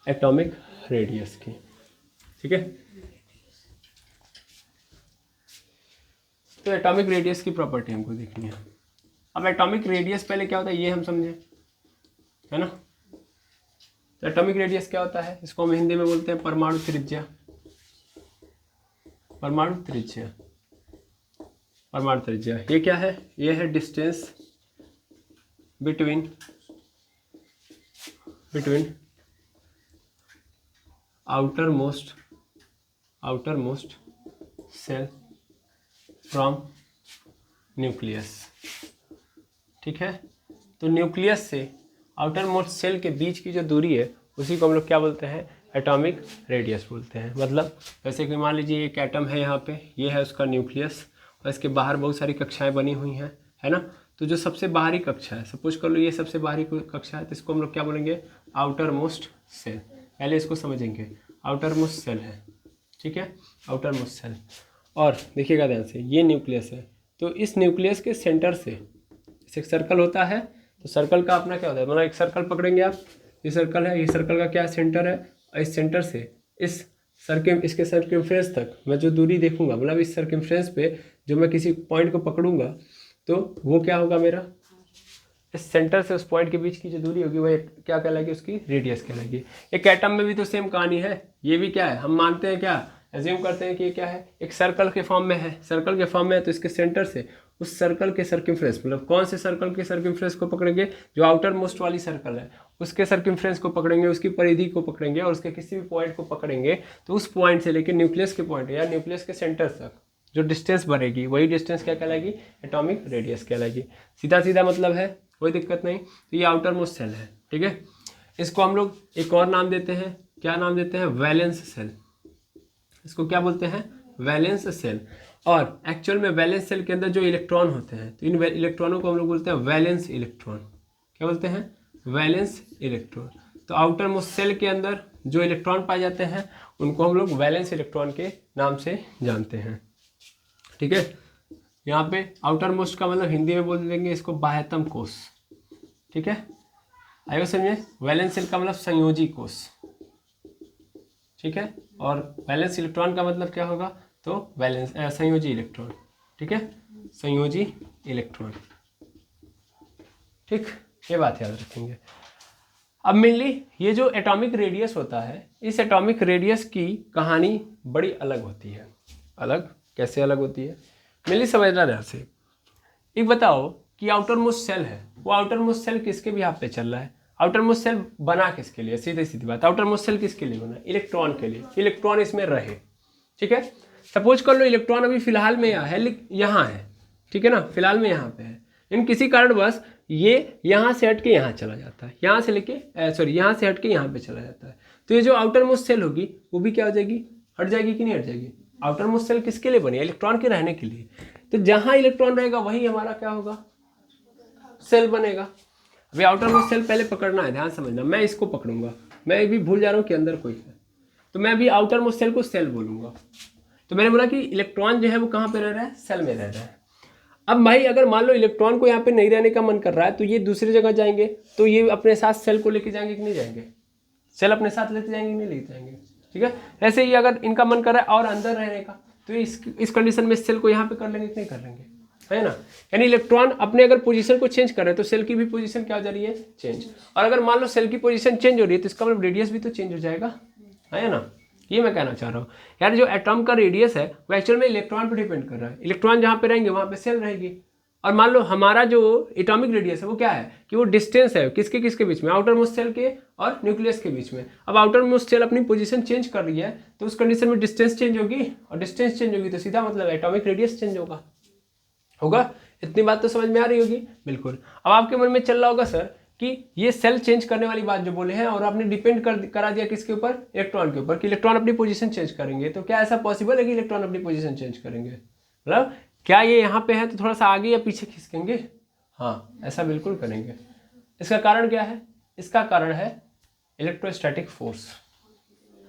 एटॉमिक रेडियस की। ठीक है, तो एटॉमिक रेडियस की प्रॉपर्टी हमको देखनी है। अब एटॉमिक रेडियस पहले क्या होता है ये हम समझे है ना। तो एटॉमिक रेडियस क्या होता है, इसको हम हिंदी में बोलते हैं परमाणु त्रिज्या। परमाणु त्रिज्या, परमाणु त्रिज्या ये क्या है, ये है distance between between outermost cell from nucleus. ठीक है, तो न्यूक्लियस से आउटर मोस्ट सेल के बीच की जो दूरी है उसी को हम लोग क्या बोलते हैं, एटॉमिक रेडियस बोलते हैं। मतलब जैसे कि मान लीजिए एक एटम है यहाँ पे, ये है उसका न्यूक्लियस और इसके बाहर बहुत सारी कक्षाएं बनी हुई हैं, है ना। तो जो सबसे बाहरी कक्षा है, सपोज कर लो ये सबसे बाहरी कक्षा है, तो इसको हम लोग क्या बोलेंगे, आउटर मोस्ट सेल। पहले इसको समझेंगे, आउटर मोस्ट सेल है, ठीक है, आउटर मोस्ट सेल। और देखिएगा ध्यान से, ये न्यूक्लियस है, तो इस न्यूक्लियस के सेंटर से एक सर्कल होता है, तो सर्कल का अपना क्या होता है, मतलब एक सर्कल पकड़ेंगे आप, ये सर्कल है, ये सर्कल का क्या सेंटर है, और इस सेंटर से इस इसके सर्कमफ्रेंस तक मैं जो दूरी देखूंगा, मतलब इस सर्कमफ्रेंस पे जो मैं किसी पॉइंट को पकड़ूंगा तो वो क्या होगा मेरा, इस सेंटर से उस पॉइंट के बीच की जो दूरी होगी वह क्या कहलाएगी, उसकी रेडियस कहलाएगी। एक एटम में भी तो सेम कहानी है, ये भी क्या है, हम मानते हैं क्या, एज्यूम करते हैं कि ये क्या है, एक सर्कल के फॉर्म में है, सर्कल के फॉर्म में है, तो इसके सेंटर से उस सर्कल के सर्कमफ्रेंस, मतलब कौन से सर्कल के सर्कमफ्रेंस को पकड़ेंगे, जो आउटर मोस्ट वाली सर्कल है उसके सर्कमफ्रेंस को पकड़ेंगे, उसकी परिधि को पकड़ेंगे और उसके किसी भी पॉइंट को पकड़ेंगे, तो उस पॉइंट से लेकर न्यूक्लियस के पॉइंट या न्यूक्लियस के सेंटर तक जो डिस्टेंस बढ़ेगी वही डिस्टेंस क्या कहलाएगी, एटॉमिक रेडियस कहलाएगी। सीधा सीधा मतलब है, कोई दिक्कत नहीं। तो ये आउटर मोस्ट सेल है, ठीक है। इसको हम लोग एक और नाम देते हैं, क्या नाम देते हैं, वैलेंस सेल। इसको क्या बोलते हैं, वैलेंस सेल। और एक्चुअल में वैलेंस सेल के अंदर जो इलेक्ट्रॉन होते हैं, तो इन इलेक्ट्रॉनों को हम लोग बोलते हैं वैलेंस इलेक्ट्रॉन। क्या बोलते हैं, वैलेंस इलेक्ट्रॉन। तो आउटर मोस्ट सेल के अंदर जो इलेक्ट्रॉन पाए जाते हैं उनको हम लोग वैलेंस इलेक्ट्रॉन के नाम से जानते हैं, ठीक है। यहाँ पे आउटर मोस्ट का मतलब हिंदी में बोल देंगे इसको बाह्यतम कोश, ठीक है, आइए समझे। वैलेंस सेल का मतलब संयोजी कोश, ठीक है। और वैलेंस इलेक्ट्रॉन का मतलब क्या होगा, तो वैलेंस संयोजी इलेक्ट्रॉन, ठीक है, संयोजी इलेक्ट्रॉन, ठीक, ये बात याद रखेंगे। अब मेनली ये जो एटॉमिक रेडियस होता है, इस एटॉमिक रेडियस की कहानी बड़ी अलग होती है। अलग कैसे अलग होती है, मेनली समझना ध्यान से। एक बताओ कि आउटर मोस्ट सेल है, वो आउटर मोस्ट सेल किसके बिहाफ पे चल रहा है, आउटर मोस्ट सेल बना किसके लिए, सीधी सीधी बात, आउटर मोस्ट सेल किसके लिए बना, इलेक्ट्रॉन के लिए, इलेक्ट्रॉन इसमें रहे, ठीक है। सपोज कर लो इलेक्ट्रॉन अभी फिलहाल में यहाँ है, ठीक है ना, फिलहाल में यहाँ पे है, इन किसी कारणवश ये यहाँ से हट के यहाँ चला जाता है, यहाँ से लेके यहाँ से हट के यहाँ पे चला जाता है, तो ये जो आउटर मोस्ट सेल होगी वो भी क्या हो जाएगी, हट जाएगी कि नहीं हट जाएगी। आउटर मोस्ट सेल किसके लिए बनी, इलेक्ट्रॉन के रहने के लिए। तो जहाँ इलेक्ट्रॉन रहेगा वहीं हमारा क्या होगा, सेल बनेगा। अभी आउटर मोस्ट सेल पहले पकड़ना है, ध्यान समझना, मैं इसको पकड़ूंगा, मैं भी भूल जा रहा हूँ कि अंदर कोई है, तो मैं भी आउटर मोस्ट सेल को सेल बोलूंगा। तो मैंने बोला कि इलेक्ट्रॉन जो है वो कहाँ पे रह रहा है, सेल में रह रहा है। अब भाई अगर मान लो इलेक्ट्रॉन को यहाँ पे नहीं रहने का मन कर रहा है, तो ये दूसरी जगह जाएंगे, तो ये अपने साथ सेल को लेके जाएंगे कि नहीं जाएंगे, सेल अपने साथ लेते जाएंगे कि नहीं लेते जाएंगे, ठीक है। ऐसे ही अगर इनका मन कर रहा है और अंदर रहने का, तो इस कंडीशन में सेल को यहाँ पे कर लेंगे कि नहीं कर लेंगे, है ना। यानी इलेक्ट्रॉन अपने अगर पोजीशन को चेंज कर रहे हैं तो सेल की भी पोजीशन क्या हो जा रही है, चेंज। और अगर मान लो सेल की पोजीशन चेंज हो रही है तो इसका मतलब रेडियस भी तो चेंज हो जाएगा, है ना। ये मैं कहना चाह रहा हूँ यार, जो एटॉम का रेडियस है वो एक्चुअल में इलेक्ट्रॉन पर डिपेंड कर रहा है। इलेक्ट्रॉन जहाँ पे रहेंगे वहाँ पे सेल रहेगी। और मान लो हमारा जो एटॉमिक रेडियस है वो क्या है कि वो डिस्टेंस है किसके किसके बीच में, आउटर मोस्ट सेल के और न्यूक्लियस के बीच में। अब आउटर मोस्ट सेल अपनी पोजीशन चेंज कर रही है तो उस कंडीशन में डिस्टेंस चेंज होगी, और डिस्टेंस चेंज होगी तो सीधा मतलब एटॉमिक रेडियस चेंज होगा। इतनी बात तो समझ में आ रही होगी, बिल्कुल। अब आपके मन में चल रहा होगा सर कि ये सेल चेंज करने वाली बात जो बोले हैं और आपने डिपेंड करा दिया किसके ऊपर, इलेक्ट्रॉन के ऊपर, कि इलेक्ट्रॉन अपनी पोजीशन चेंज करेंगे। तो क्या ऐसा पॉसिबल है कि इलेक्ट्रॉन अपनी पोजीशन चेंज करेंगे, मतलब क्या ये यहाँ पे है तो थोड़ा सा आगे या पीछे खिसकेंगे, हाँ ऐसा बिल्कुल करेंगे। इसका कारण क्या है, इसका कारण है इलेक्ट्रोस्टैटिक फोर्स।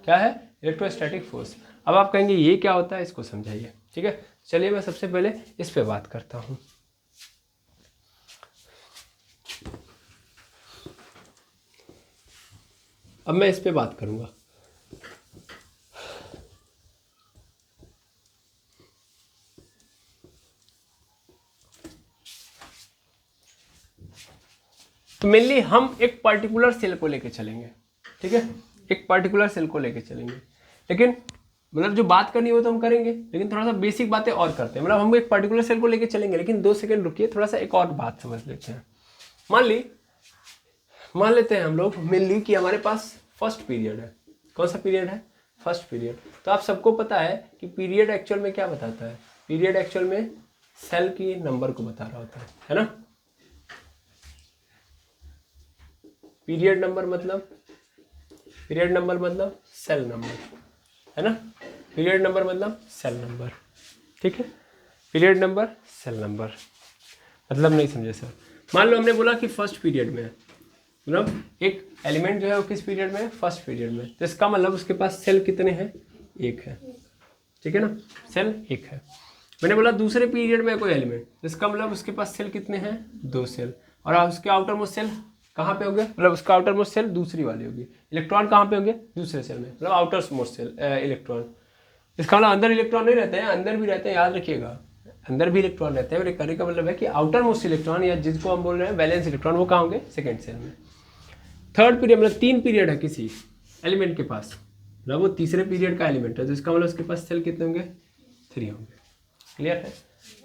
क्या है, इलेक्ट्रोस्टैटिक फोर्स। अब आप कहेंगे ये क्या होता है, इसको समझाइए, ठीक है। चलिए मैं सबसे पहले इस पे बात करता हूँ। अब मैं इस पे बात करूंगा। तो मेनली हम एक पर्टिकुलर सेल को लेके चलेंगे, ठीक है, एक पर्टिकुलर सेल को लेके चलेंगे। लेकिन मतलब जो बात करनी हो तो हम करेंगे, लेकिन थोड़ा सा बेसिक बातें और करते हैं। मतलब हम एक पर्टिकुलर सेल को लेके चलेंगे, लेकिन 2 सेकंड रुकिए, थोड़ा सा एक और बात समझ लेते हैं। मान लेते हैं हम लोग मेनली कि हमारे पास फर्स्ट पीरियड है। कौन सा पीरियड है? First period. तो आप सबको पता है कि पीरियड एक्चुअल में क्या बताता है? पीरियड एक्चुअल में सेल की नंबर को बता रहा होता है ना। पीरियड नंबर मतलब सेल नंबर, है ना। पीरियड नंबर मतलब सेल नंबर, ठीक है। पीरियड नंबर सेल नंबर मतलब नहीं समझे सर। मान लो हमने बोला कि फर्स्ट पीरियड में है, मतलब एक एलिमेंट जो है वो किस पीरियड में है? फर्स्ट पीरियड में। तो इसका मतलब उसके पास सेल कितने हैं? एक है, ठीक है ना, सेल एक है। मैंने बोला दूसरे पीरियड में कोई एलिमेंट, तो इसका मतलब उसके पास सेल कितने हैं? 2 सेल। और उसके आउटर मोस्ट सेल कहाँ पे होंगे? मतलब उसका आउटर मोस्ट सेल दूसरी वाली होगी। इलेक्ट्रॉन कहाँ पे होंगे? दूसरे सेल में, मतलब आउटर मोस्ट सेल इलेक्ट्रॉन। इसका मतलब अंदर इलेक्ट्रॉन नहीं रहते हैं, अंदर भी रहते हैं, याद रखिएगा, अंदर भी इलेक्ट्रॉन रहते हैं। और कहने का मतलब है कि आउटर मोस्ट इलेक्ट्रॉन या जिसको हम बोल रहे हैं वैलेंस इलेक्ट्रॉन, वो कहाँ होंगे? सेकेंड सेल में। थर्ड पीरियड मतलब 3 पीरियड है किसी एलिमेंट के पास, मतलब वो तीसरे पीरियड का एलिमेंट है, तो इसका मतलब उसके पास सेल कितने होंगे? 3 होंगे। क्लियर है?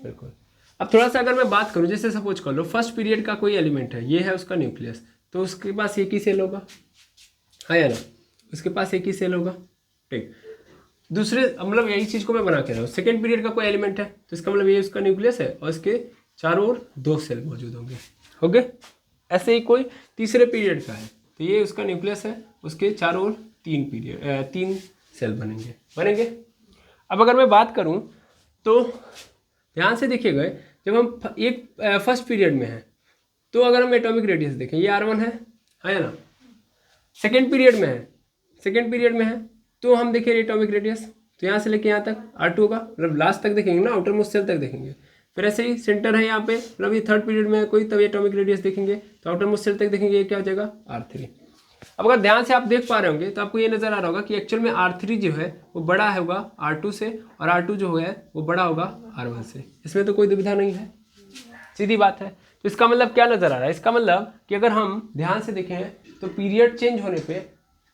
बिल्कुल। अब थोड़ा सा अगर मैं बात करूं, जैसे सपोज कर लो फर्स्ट पीरियड का कोई एलिमेंट है, ये है उसका न्यूक्लियस, तो उसके पास एक ही सेल होगा, हाँ या ना, उसके पास एक ही सेल होगा, ठीक। दूसरे मतलब यही चीज़ को मैं बना के रहा हूँ, सेकेंड पीरियड का कोई एलिमेंट है, तो इसका मतलब ये उसका न्यूक्लियस है और इसके चारों ओर 2 सेल मौजूद होंगे, ओके। ऐसे ही कोई तीसरे पीरियड का है, तो ये उसका न्यूक्लियस है, उसके चारों ओर 3 सेल बनेंगे। अब अगर मैं बात करूं तो ध्यान से देखिएगा, जब हम एक फर्स्ट पीरियड में हैं तो अगर हम एटॉमिक रेडियस देखें, ये R1 है ना। सेकेंड पीरियड में है तो हम देखें एटॉमिक रेडियस, तो यहाँ से लेके यहाँ तक R2 होगा, मतलब लास्ट तक देखेंगे ना, आउटर मोस्ट सेल तक देखेंगे। फिर ऐसे ही सेंटर है यहाँ पे, मतलब ये थर्ड पीरियड में है कोई, तब एटॉमिक रेडियस देखेंगे तो आउटर मोस्ट सेल तक देखेंगे, ये क्या हो जाएगा? R3। अब अगर ध्यान से आप देख पा रहे होंगे तो आपको ये नजर आ रहा होगा कि एक्चुअल में R3 जो है वो बड़ा होगा R2 से, और R2 जो है वो बड़ा होगा R1 से। इसमें तो कोई दुविधा नहीं है, सीधी बात है। तो इसका मतलब क्या नजर आ रहा है? इसका मतलब कि अगर हम ध्यान से देखें तो पीरियड चेंज होने पे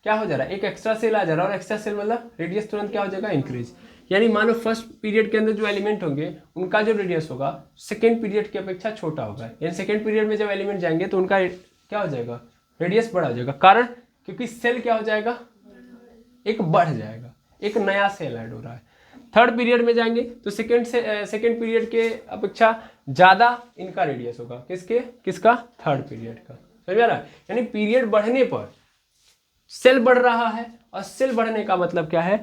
क्या हो जा रहा है? एक एक्स्ट्रा सेल आ जा रहा है, और एक्स्ट्रा सेल मतलब रेडियस तुरंत क्या हो जाएगा? इंक्रीज। यानी मान लो फर्स्ट पीरियड के अंदर जो एलिमेंट होंगे उनका जो रेडियस होगा सेकेंड पीरियड की अपेक्षा छोटा होगा, यानी सेकेंड पीरियड में जब एलिमेंट जाएंगे तो उनका क्या हो जाएगा? रेडियस बड़ा हो जाएगा। कारण क्योंकि सेल क्या हो जाएगा? एक बढ़ जाएगा, एक नया सेल ऐड हो रहा है। थर्ड पीरियड में जाएंगे तो सेकेंड पीरियड के अपेक्षा ज़्यादा इनका रेडियस होगा, किसका? थर्ड पीरियड का। समझ आ रहा है? यानी पीरियड बढ़ने पर सेल बढ़ रहा है, और सेल बढ़ने का मतलब क्या है?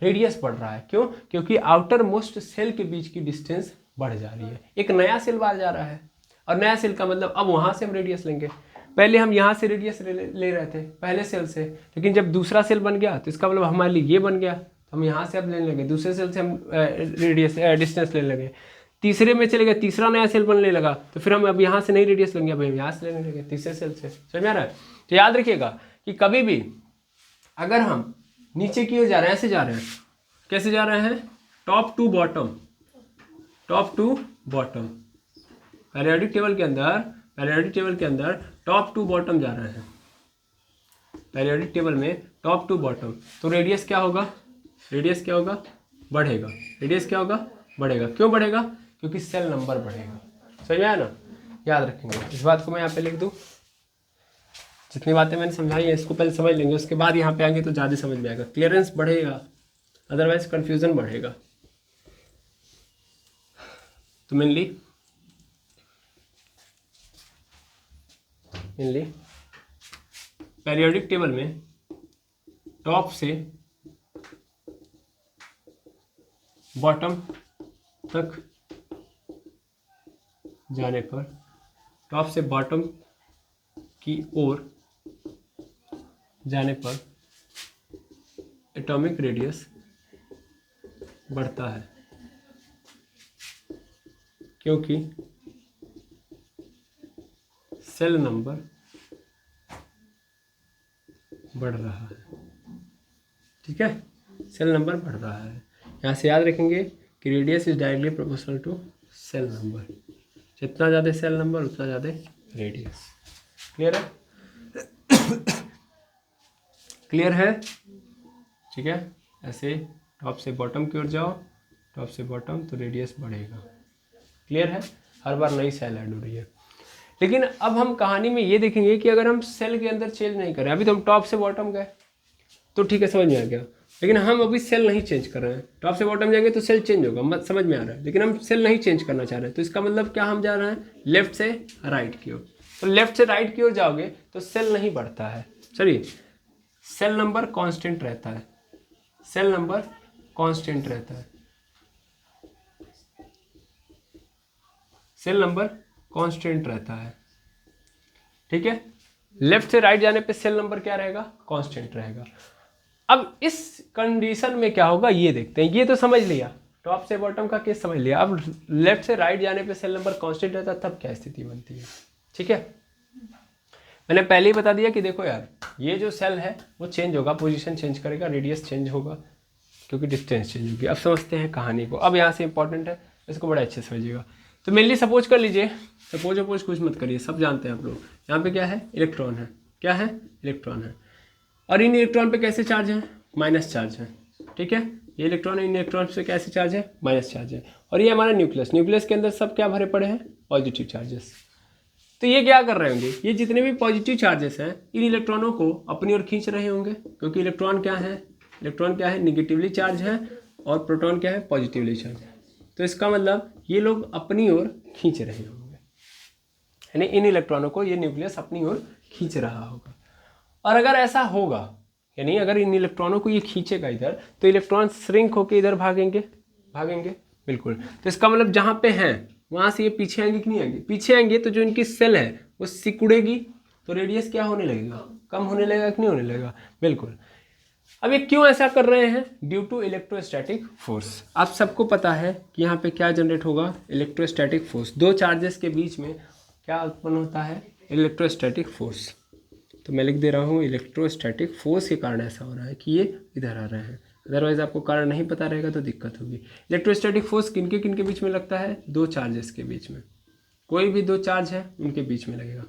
रेडियस बढ़ रहा है। क्यों? क्योंकि आउटर मोस्ट सेल के बीच की डिस्टेंस बढ़ जा रही है, एक नया सेल बाहर जा रहा है। और नया सेल का मतलब अब वहां से हम रेडियस लेंगे। पहले हम यहाँ से रेडियस ले रहे थे पहले सेल से, लेकिन जब दूसरा सेल बन गया तो इसका मतलब हमारे लिए ये बन गया, तो हम यहाँ से अब लेने लगे, दूसरे सेल से हम रेडियस डिस्टेंस लेने लगे। तीसरे में चले गए, तीसरा नया सेल बनने लगा, तो फिर हम अब यहाँ से नहीं रेडियस लेंगे, अब हम यहाँ से लेने लगे तीसरे सेल से। समझ आ रहा है? तो याद रखिएगा कि कभी भी अगर हम नीचे की ओर जा रहे हैं, ऐसे जा रहे हैं, कैसे जा रहे हैं? Top to bottom. Periodic table के अंदर टॉप टू बॉटम जा रहे हैं, पीरियोडिक टेबल में टॉप टू बॉटम। तो रेडियस क्या होगा? बढ़ेगा। रेडियस क्या होगा? बढ़ेगा। क्यों बढ़ेगा? क्योंकि सेल नंबर बढ़ेगा। समझ में आया ना? याद रखेंगे इस बात को। मैं यहाँ पे लिख दूँ, जितनी बातें मैंने समझाई है इसको पहले समझ लेंगे, उसके बाद यहाँ पे आएंगे तो ज़्यादा समझ में आएगा, क्लियरेंस बढ़ेगा, अदरवाइज कंफ्यूजन बढ़ेगा। तो मेनली पीरियोडिक टेबल में टॉप से बॉटम तक जाने पर, टॉप से बॉटम की ओर जाने पर एटॉमिक रेडियस बढ़ता है, क्योंकि सेल नंबर बढ़ रहा है। ठीक है, सेल नंबर बढ़ रहा है। यहाँ से याद रखेंगे कि radius is directly proportional to shell number. जितना ज़्यादा सेल नंबर उतना ज़्यादा रेडियस। क्लियर है? क्लियर है? ठीक है, ऐसे टॉप से बॉटम की ओर जाओ, टॉप से बॉटम, तो रेडियस बढ़ेगा। क्लियर है? हर बार नई सेल ऐड हो रही है। लेकिन अब हम कहानी में ये देखेंगे कि अगर हम सेल के अंदर चेंज नहीं करें, अभी तो हम टॉप से बॉटम गए तो ठीक है, समझ में आ गया, लेकिन हम अभी सेल नहीं चेंज कर रहे हैं। टॉप से बॉटम जाएंगे तो सेल चेंज होगा, मत समझ में आ रहा है, लेकिन हम सेल नहीं चेंज करना चाह रहे हैं। तो इसका मतलब क्या, हम जा रहे हैं लेफ्ट से राइट की ओर। तो लेफ्ट से राइट की ओर जाओगे तो सेल नहीं बढ़ता है, चलिए सेल नंबर कांस्टेंट रहता है, सेल नंबर कांस्टेंट रहता है, सेल नंबर कांस्टेंट रहता है, ठीक है। लेफ्ट से राइट जाने पे सेल नंबर क्या रहेगा, कांस्टेंट रहेगा। अब इस कंडीशन में क्या होगा ये देखते हैं। ये तो समझ लिया, टॉप से बॉटम का केस समझ लिया। अब लेफ्ट से राइट जाने पे सेल नंबर कांस्टेंट रहता है, तब क्या स्थिति बनती है, ठीक है। मैंने पहले ही बता दिया कि देखो यार, ये जो सेल है वो चेंज होगा, पोजीशन चेंज करेगा, रेडियस चेंज होगा क्योंकि डिस्टेंस चेंज होगी। अब समझते हैं कहानी को। अब यहाँ से इंपॉर्टेंट है, इसको बड़ा अच्छे से समझिएगा। तो मेनली सपोज कर लीजिए, सपोज अपोज कुछ मत करिए, सब जानते हैं आप लोग। यहाँ पे क्या है, इलेक्ट्रॉन है, क्या है, इलेक्ट्रॉन है। और इन इलेक्ट्रॉन पे कैसे चार्ज है, माइनस चार्ज है, ठीक है। ये इलेक्ट्रॉन इन इलेक्ट्रॉन पे कैसे चार्ज है, माइनस चार्ज है। और ये हमारा न्यूक्लियस, न्यूक्लियस के अंदर सब क्या भरे पड़े हैं, पॉजिटिव चार्जेस। तो ये क्या कर रहे होंगे, ये जितने भी पॉजिटिव चार्जेस हैं इन इलेक्ट्रॉनों को अपनी ओर खींच रहे होंगे, क्योंकि इलेक्ट्रॉन क्या है, इलेक्ट्रॉन क्या है, निगेटिवली चार्ज है, और प्रोटॉन क्या है, पॉजिटिवली चार्ज है। तो इसका मतलब ये लोग अपनी ओर खींच रहे होंगे, यानी इन इलेक्ट्रॉनों को ये न्यूक्लियस अपनी ओर खींच रहा होगा। और अगर ऐसा होगा, यानी अगर इन इलेक्ट्रॉनों को ये खींचेगा इधर, तो इलेक्ट्रॉन श्रिंक होकर इधर भागेंगे, भागेंगे बिल्कुल। तो इसका मतलब जहाँ पे हैं वहाँ से ये पीछे आएंगे कि नहीं आएंगे, पीछे आएंगे। तो जो इनकी सेल है वो सिकुड़ेगी, तो रेडियस क्या होने लगेगा, कम होने लगेगा कि नहीं होने लगेगा, बिल्कुल। अब ये क्यों ऐसा कर रहे हैं, ड्यू टू इलेक्ट्रोस्टैटिक फोर्स। आप सबको पता है कि यहाँ पे क्या जनरेट होगा, इलेक्ट्रोस्टैटिक फोर्स। दो चार्जेस के बीच में क्या उत्पन्न होता है, इलेक्ट्रोस्टैटिक फोर्स। तो मैं लिख दे रहा हूँ इलेक्ट्रोस्टैटिक फोर्स के कारण ऐसा हो रहा है कि ये इधर आ रहे हैं। अदरवाइज आपको कारण नहीं पता रहेगा तो दिक्कत होगी। इलेक्ट्रोस्टैटिक फोर्स किनके किनके बीच में लगता है, दो चार्जेस के बीच में, कोई भी दो चार्ज है उनके बीच में लगेगा।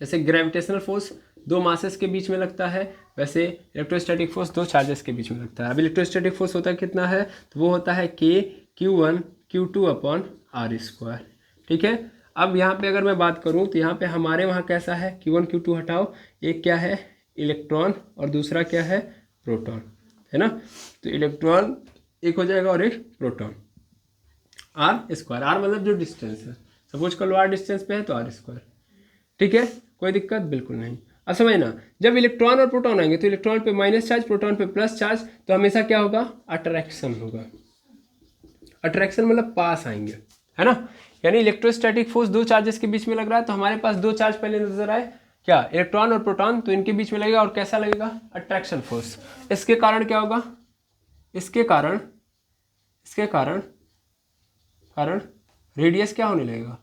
जैसे ग्रेविटेशनल फोर्स दो मासेस के बीच में लगता है, वैसे इलेक्ट्रोस्टैटिक फोर्स दो चार्जेस के बीच में लगता है। अब इलेक्ट्रोस्टैटिक फोर्स होता है कितना है, तो वो होता है K Q1 Q2/r², ठीक है। अब यहाँ पे अगर मैं बात करूँ तो यहाँ पे हमारे वहाँ कैसा है, Q1 Q2 हटाओ, एक क्या है इलेक्ट्रॉन और दूसरा क्या है प्रोटॉन, है ना। तो इलेक्ट्रॉन एक हो जाएगा और एक प्रोटॉन, r²। r मतलब जो डिस्टेंस है, सपोज कर लो r डिस्टेंस पे है तो r², ठीक है, कोई दिक्कत बिल्कुल नहीं। अब समझना, जब इलेक्ट्रॉन और प्रोटॉन आएंगे तो इलेक्ट्रॉन पे माइनस चार्ज, प्रोटॉन पे प्लस चार्ज, तो हमेशा क्या होगा, अट्रैक्शन होगा। अट्रैक्शन मतलब पास आएंगे, है ना। यानी इलेक्ट्रोस्टैटिक फोर्स दो चार्जेस के बीच में लग रहा है, तो हमारे पास दो चार्ज पहले नजर आए, क्या, इलेक्ट्रॉन और प्रोटॉन, तो इनके बीच में लगेगा और कैसा लगेगा, अट्रैक्शन फोर्स। इसके कारण क्या होगा, इसके कारण कारण रेडियस क्या होने लगेगा,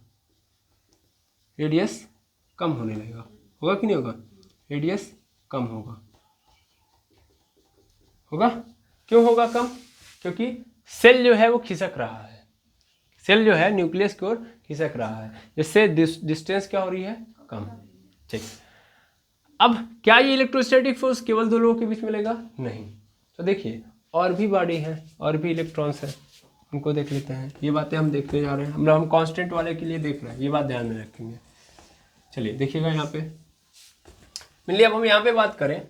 रेडियस कम होने लगेगा, होगा कि नहीं होगा, रेडियस कम होगा, होगा। क्यों होगा कम, क्योंकि सेल जो है वो खिसक रहा है, सेल जो है न्यूक्लियस की ओर खिसक रहा है, जिससे डिस्टेंस क्या हो रही है, कम, ठीक। अब क्या ये इलेक्ट्रोस्टैटिक फोर्स केवल दो लोगों के बीच में लगेगा, नहीं। तो देखिए और भी बॉडी है, और भी इलेक्ट्रॉन्स हैं, उनको देख लेते हैं। ये बातें हम देखते जा रहे हैं, हम कांस्टेंट वाले के लिए देख रहे हैं, ये बात ध्यान में रखेंगे। चलिए देखिएगा यहाँ पे मिलिए। अब हम यहाँ पे बात करें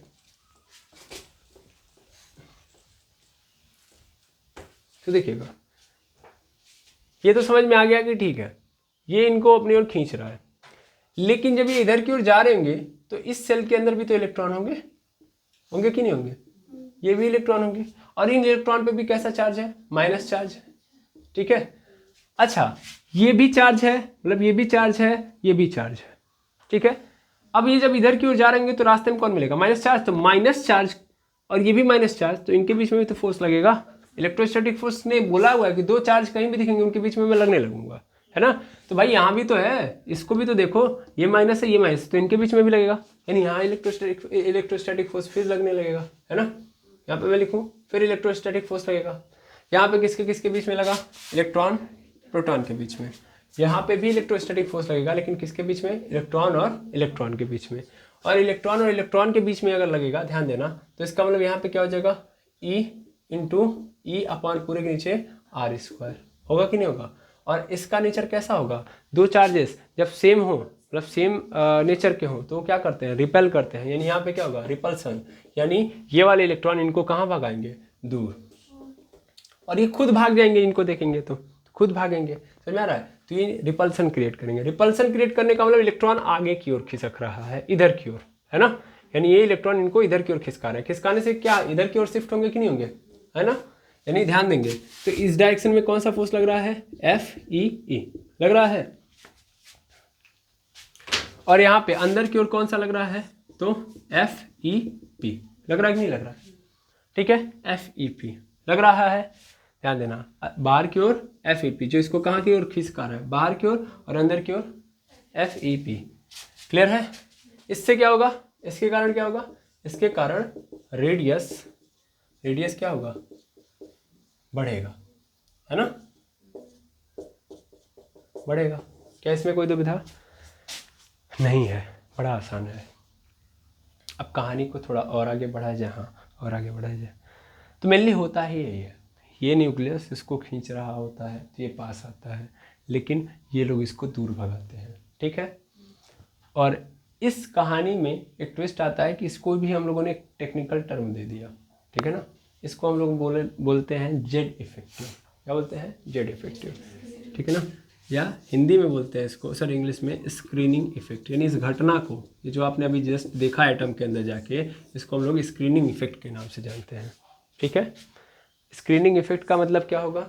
तो देखिएगा, ये तो समझ में आ गया कि ठीक है ये इनको अपनी ओर खींच रहा है, लेकिन जब ये इधर की ओर जा रहे होंगे तो इस सेल के अंदर भी तो इलेक्ट्रॉन होंगे, होंगे कि नहीं होंगे, ये भी इलेक्ट्रॉन होंगे। और इन इलेक्ट्रॉन पे भी कैसा चार्ज है, माइनस चार्ज है, ठीक है। अच्छा ये भी चार्ज है, मतलब ये भी चार्ज है, ये भी चार्ज है, ठीक है। अब ये जब इधर की ओर जा रहे होंगे तो रास्ते में कौन मिलेगा, माइनस चार्ज। तो माइनस चार्ज और ये भी माइनस चार्ज, तो इनके बीच में भी तो फोर्स लगेगा। इलेक्ट्रोस्टैटिक फोर्स ने बोला हुआ है कि दो चार्ज कहीं भी दिखेंगे उनके बीच में मैं लगने लगूंगा, है ना। तो भाई यहाँ भी तो है, इसको भी तो देखो, ये माइनस है ये माइनस, तो इनके बीच में भी लगेगा, यानी यहाँ इलेक्ट्रोस्टैटिक फोर्स फिर लगने लगेगा, है ना। यहाँ पे मैं लिखूँ फिर इलेक्ट्रोस्टैटिक फोर्स लगेगा। यहाँ पे किसके किसके बीच में लगा, इलेक्ट्रॉन प्रोटॉन के बीच में। यहाँ पे भी इलेक्ट्रोस्टैटिक फोर्स लगेगा, लेकिन किसके बीच में, इलेक्ट्रॉन और इलेक्ट्रॉन के बीच में। और इलेक्ट्रॉन के बीच में अगर लगेगा, ध्यान देना, तो इसका मतलब यहाँ पे क्या हो जाएगा, E × E अपॉन पूरे के नीचे r², होगा कि नहीं होगा। और इसका नेचर कैसा होगा, दो चार्जेस जब सेम हो मतलब सेम नेचर के हो तो वो क्या करते हैं, रिपेल करते हैं, यानी यहाँ पे क्या होगा, रिपल्सन, यानी ये वाले इलेक्ट्रॉन इनको कहाँ भागाएंगे, दूर, और ये खुद भाग जाएंगे, इनको देखेंगे तो खुद भागेंगे, समझ में आ रहा है। तो ये रिपल्सन क्रिएट करेंगे। रिपल्सन क्रिएट करने का मतलब इलेक्ट्रॉन आगे की ओर खिसक रहा है, इधर की ओर, है ना, यानी ये इलेक्ट्रॉन इनको इधर की ओर खिसका रहे हैं। खिसकाने से क्या इधर की ओर शिफ्ट होंगे कि नहीं होंगे, है ना, यानी ध्यान देंगे। तो इस डायरेक्शन में कौन सा फोर्स लग रहा है, FEE लग रहा है, और यहाँ पे अंदर की ओर कौन सा लग रहा है, तो FEP लग रहा है कि नहीं लग रहा है, ठीक है, FEP लग रहा है, ध्यान देना, बाहर की ओर FEP जो इसको कहाँ की ओर खींचका रहा है, बाहर की ओर, और अंदर की ओर FEP, क्लियर है। इससे क्या होगा, इसके कारण क्या होगा, इसके कारण रेडियस क्या होगा, बढ़ेगा, है ना, बढ़ेगा। क्या इसमें कोई दुविधा नहीं है, बड़ा आसान है। अब कहानी को थोड़ा और आगे बढ़ाया जाए, हाँ और आगे बढ़ाया जाए, तो मेनली होता ही यही है, ये न्यूक्लियस इसको खींच रहा होता है तो ये पास आता है, लेकिन ये लोग इसको दूर भगाते हैं, ठीक है। और इस कहानी में एक ट्विस्ट आता है कि इसको भी हम लोगों ने एक टेक्निकल टर्म दे दिया, ठीक है ना, इसको हम लोग बोलते हैं जेड इफेक्टिव। क्या बोलते हैं, जेड इफेक्टिव, ठीक है ना, या हिंदी में बोलते हैं इसको, सर इंग्लिश में स्क्रीनिंग इफेक्ट, यानी इस घटना को, ये जो आपने अभी जस्ट देखा एटम के अंदर जाके, इसको हम लोग स्क्रीनिंग इफेक्ट के नाम से जानते हैं, ठीक है। स्क्रीनिंग इफेक्ट का मतलब क्या होगा,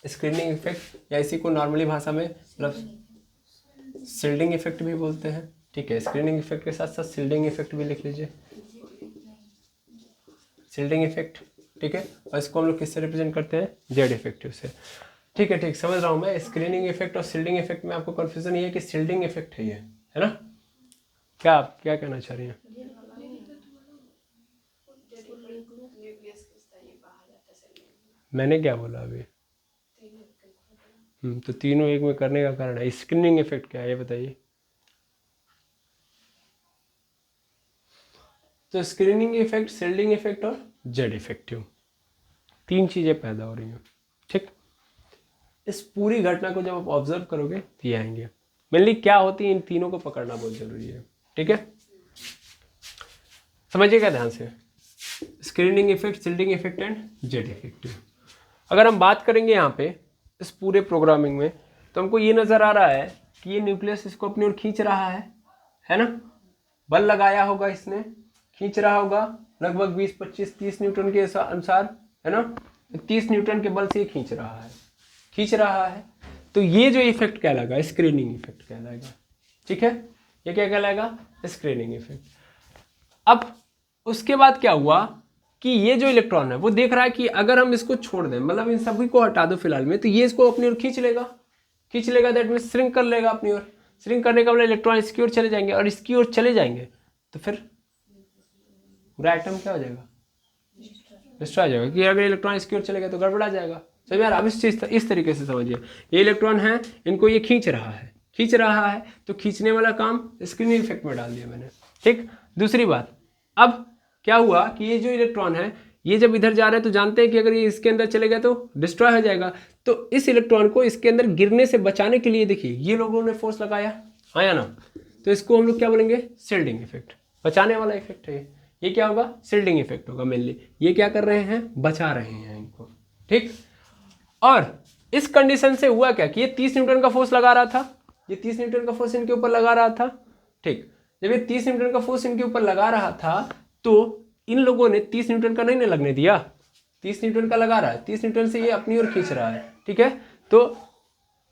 स्क्रीनिंग इफेक्ट, या इसी को नॉर्मली भाषा में मतलब शिल्डिंग इफेक्ट भी बोलते हैं, ठीक है। स्क्रीनिंग इफेक्ट के साथ साथ शिल्डिंग इफेक्ट भी लिख लीजिए, शिल्डिंग इफेक्ट, ठीक है। और इसको हम लोग किससे रिप्रेजेंट करते हैं, जेड इफेक्टिव से, ठीक है, ठीक, समझ रहा हूँ मैं। स्क्रीनिंग इफेक्ट और शिल्डिंग इफेक्ट में आपको कंफ्यूजन ये है कि शिल्डिंग इफेक्ट है ये, है ना, क्या आप क्या कहना चाह रही हैं, मैंने क्या बोला अभी, तो तीनों एक में करने का कारण है। स्क्रीनिंग इफेक्ट क्या है ये बताइए। तो स्क्रीनिंग इफेक्ट, शिल्डिंग इफेक्ट और जेड इफेक्टिव, तीन चीजें पैदा हो रही हैं, ठीक। इस पूरी घटना को जब आप ऑब्जर्व करोगे तो ये आएंगे, मेनली क्या होती है, इन तीनों को पकड़ना बहुत जरूरी है, ठीक है, समझिएगा ध्यान से। Screening effect, shielding effect and Z effective. अगर हम बात करेंगे यहाँ पे इस पूरे प्रोग्रामिंग में, तो हमको ये नजर आ रहा है कि ये न्यूक्लियस इसको अपनी ओर खींच रहा है ना, बल लगाया होगा इसने, खींच रहा होगा लगभग 20, 25, 30 न्यूटन के अनुसार, है ना, 30 न्यूटन के बल से खींच रहा है। तो ये जो इफेक्ट कहलाएगा स्क्रीनिंग इफेक्ट कहलाएगा, ठीक है, ये क्या कहलाएगा, स्क्रीनिंग इफेक्ट। अब उसके बाद क्या हुआ कि ये जो इलेक्ट्रॉन है वो देख रहा है कि अगर हम इसको छोड़ दें, मतलब इन सभी को हटा दो फिलहाल में, तो ये इसको अपनी ओर खींच लेगा, दैट मीन श्रिंक कर लेगा अपनी ओर। श्रिंक करने का मतलब इलेक्ट्रॉन इसकी ओर चले जाएंगे, और इसकी ओर चले जाएंगे तो फिर पूरा एटम क्या हो जाएगा, डिस्ट्रॉय हो जाएगा, कि अगर इलेक्ट्रॉन इसकी ओर चले गए तो गड़बड़ा जाएगा। समझ यार, अब इस चीज इस तरीके से समझिए, ये इलेक्ट्रॉन है, इनको ये खींच रहा है, तो खींचने वाला काम स्क्रीनिंग इफेक्ट में डाल दिया मैंने, ठीक। दूसरी बात, अब क्या हुआ कि ये जो इलेक्ट्रॉन है ये जब इधर जा रहे हैं तो जानते हैं कि अगर ये इसके अंदर चले गए तो डिस्ट्रॉय हो जाएगा, तो इस इलेक्ट्रॉन को इसके अंदर गिरने से बचाने के लिए देखिए ये लोगों ने फोर्स लगाया, हाँ या ना, तो इसको हम लोग क्या बोलेंगे, शिल्डिंग इफेक्ट, बचाने वाला इफेक्ट है ये क्या होगा, शिल्डिंग इफेक्ट होगा। मेनली ये क्या कर रहे हैं, बचा रहे हैं इनको, ठीक। और इस कंडीशन से हुआ क्या कि ये 30 न्यूटन का फोर्स लगा रहा था, ये 30 न्यूटन का फोर्स इनके ऊपर लगा रहा था, ठीक। जब ये 30 न्यूटन का फोर्स इनके ऊपर लगा रहा था तो इन लोगों ने 30 न्यूटन का नहीं लगने दिया, 30 न्यूटन का लगा रहा है, 30 न्यूटन से ये अपनी ओर खींच रहा है, ठीक है। तो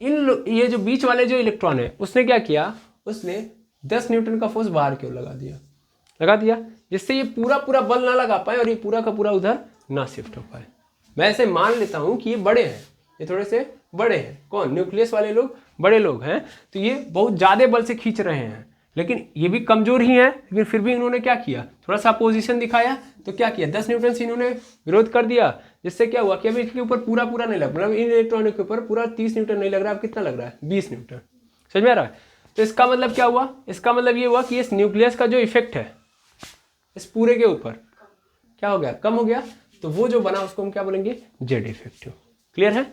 ये जो बीच वाले जो इलेक्ट्रॉन है उसने क्या किया, उसने 10 न्यूटन का फोर्स बाहर की ओर लगा दिया, जिससे ये पूरा बल ना लगा पाए और ये पूरा का पूरा उधर ना शिफ्ट हो पाए। मैं ऐसे मान लेता हूं कि ये बड़े हैं, ये थोड़े से बड़े हैं, कौन, न्यूक्लियस वाले लोग बड़े लोग हैं, तो ये बहुत ज्यादा बल से खींच रहे हैं, लेकिन ये भी कमजोर ही है, लेकिन फिर भी इन्होंने क्या किया, थोड़ा सा अपोजिशन दिखाया, तो क्या किया, 10 न्यूटन से इन्होंने विरोध कर दिया, जिससे क्या हुआ कि अभी इसके ऊपर पूरा नहीं लग, मतलब इन इलेक्ट्रॉनों के ऊपर पूरा 30 न्यूटन नहीं लग रहा है, अब कितना लग रहा है, 20 न्यूटन। समझ में आ रहा है। तो इसका मतलब क्या हुआ, इसका मतलब ये हुआ कि इस न्यूक्लियस का जो इफेक्ट है इस पूरे के ऊपर क्या हो गया, कम हो गया, तो वो जो बना उसको हम क्या बोलेंगे, जेड इफेक्टिव। क्लियर है,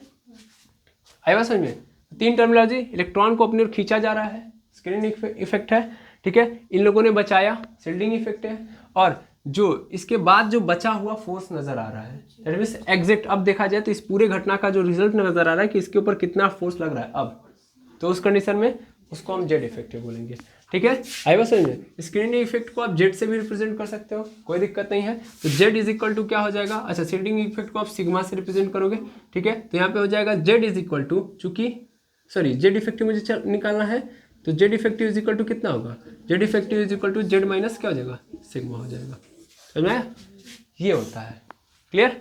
आई बात समझ में? 3 टर्मिनोलॉजी, इलेक्ट्रॉन को अपनी ओर खींचा जा रहा है, स्क्रीनिंग इफेक्ट है, ठीक है, इन लोगों ने बचाया, शील्डिंग इफेक्ट है, और जो इसके बाद जो बचा हुआ फोर्स नजर आ रहा है दैट मींस एग्जिट। अब देखा जाए तो इस पूरे घटना का जो रिजल्ट नजर आ रहा है कि इसके ऊपर कितना फोर्स लग रहा है अब, तो उस कंडीशन में उसको हम जेड इफेक्टिव बोलेंगे, ठीक है। आई बात समझ में? स्क्रीनिंग इफेक्ट को आप जेड से भी रिप्रेजेंट कर सकते हो, कोई दिक्कत नहीं है। तो जेड इज इक्वल टू क्या हो जाएगा, अच्छा शील्डिंग इफेक्ट को आप सिग्मा से रिप्रेजेंट करोगे, ठीक है, तो यहाँ पे हो जाएगा जेड इज इक्वल टू, चूंकि सॉरी जेड इफेक्टिव मुझे निकालना है, तो Z effective is equal to कितना होगा, Z effective is equal to Z minus क्या हो जाएगा, सिग्मा हो जाएगा, समझ में? ये होता है, क्लियर।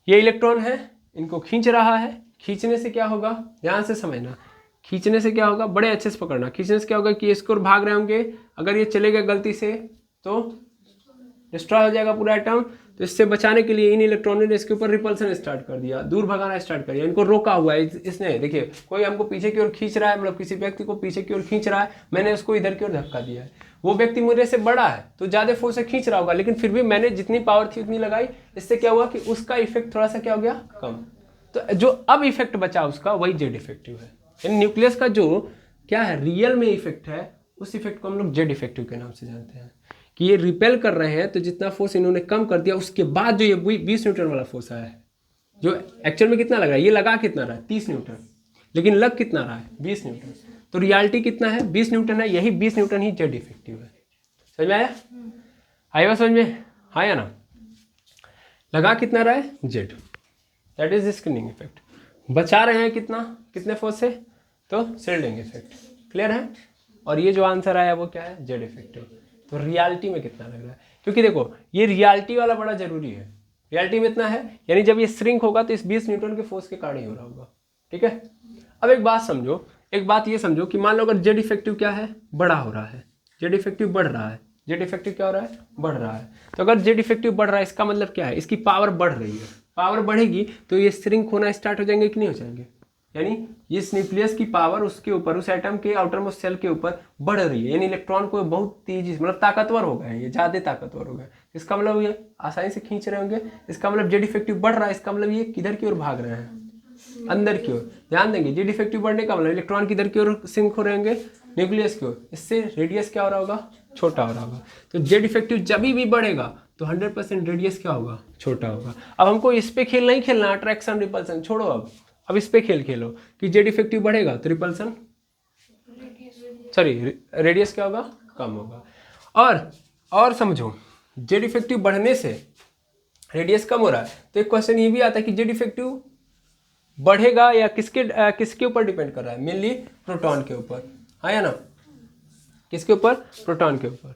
ये इलेक्ट्रॉन है, इनको खींच रहा है, खींचने से क्या होगा, ध्यान से समझना, खींचने से क्या होगा, बड़े अच्छे से पकड़ना, खींचने से क्या होगा कि इसको भाग रहे होंगे, अगर ये चले गए गलती से तो डिस्ट्रॉय हो जाएगा पूरा एटम। तो इससे बचाने के लिए इन इलेक्ट्रॉनों ने इसके ऊपर रिपल्सन स्टार्ट कर दिया, दूर भगाना स्टार्ट कर दिया, इनको रोका हुआ है इसने। देखिए कोई हमको पीछे की ओर खींच रहा है, मतलब किसी व्यक्ति को पीछे की ओर खींच रहा है, मैंने उसको इधर की ओर धक्का दिया है, वो व्यक्ति मुझे से बड़ा है तो ज़्यादा फोर्स से खींच रहा होगा, लेकिन फिर भी मैंने जितनी पावर थी उतनी लगाई, इससे क्या हुआ कि उसका इफेक्ट थोड़ा सा क्या हो गया, कम। तो जो अब इफेक्ट बचा उसका वही जेड इफेक्टिव है। यानी न्यूक्लियस का जो क्या है रियल में इफेक्ट है, उस इफेक्ट को हम लोग जेड इफेक्टिव के नाम से जानते हैं, कि ये रिपेल कर रहे हैं तो जितना फोर्स इन्होंने कम कर दिया, उसके बाद जो ये 20 न्यूटन वाला फोर्स आया है, जो एक्चुअल में कितना लगा, ये लगा कितना रहा है 30 न्यूटन, लेकिन लग कितना रहा है 20 न्यूटन, तो रियलिटी कितना है 20 न्यूटन है, यही 20 न्यूटन ही जेड इफेक्टिव है। समझ में आया? आया समझ में? हाँ या ना? लगा कितना रहा है Z, that is screening effect. बचा रहे हैं कितना, कितने फोर्स से, तो शील्डिंग इफेक्ट, क्लियर है। और ये जो आंसर आया वो क्या है, जेड इफेक्टिव। तो रियलिटी में कितना लग रहा है, क्योंकि देखो ये रियलिटी वाला बड़ा जरूरी है, रियलिटी में इतना है, यानी जब ये श्रिंक होगा तो इस 20 न्यूटन के फोर्स के कारण ही हो रहा होगा, ठीक है। अब एक बात समझो, एक बात ये समझो कि मान लो अगर जेड इफेक्टिव क्या है, बड़ा हो रहा है, जेड इफेक्टिव बढ़ रहा है, जेड इफेक्टिव क्या हो रहा है, बढ़ रहा है। तो अगर जेड इफेक्टिव बढ़ रहा है इसका मतलब क्या है, इसकी पावर बढ़ रही है, पावर बढ़ेगी तो ये श्रिंक होना स्टार्ट हो जाएंगे कि नहीं हो जाएंगे, यानी इस न्यूक्लियस की पावर उसके ऊपर, उस एटम के आउटर मोस्ट सेल के ऊपर बढ़ रही है, यानी इलेक्ट्रॉन को बहुत तेजी से मतलब ताकतवर हो गए, ये ज़्यादा ताकतवर हो गए, इसका मतलब ये आसानी से खींच रहे होंगे, इसका मतलब जेड इफेक्टिव बढ़ रहा है, इसका मतलब ये किधर की ओर भाग रहे हैं, अंदर की ओर। ध्यान देंगे जेड इफेक्टिव बढ़ने का मतलब इलेक्ट्रॉन किधर की ओर सिंक हो रहे होंगे, न्यूक्लियस की ओर, इससे रेडियस क्या हो रहा होगा, छोटा हो रहा होगा। तो जेड इफेक्टिव जब भी बढ़ेगा तो 100% रेडियस क्या होगा, छोटा होगा। अब हमको इस पे खेल नहीं खेलना, अट्रैक्शन रिपल्सन छोड़ो, अब इस पे खेल खेलो कि जेड इफेक्टिव बढ़ेगा तो रिपल्सन सॉरी रेडियस क्या होगा, कम होगा। और समझो जेड इफेक्टिव बढ़ने से रेडियस कम हो रहा है, तो एक क्वेश्चन ये भी आता है कि जेड इफेक्टिव बढ़ेगा या किसके ऊपर डिपेंड कर रहा है, मेनली प्रोटॉन के ऊपर, हाँ या ना, किसके ऊपर, प्रोटॉन के ऊपर।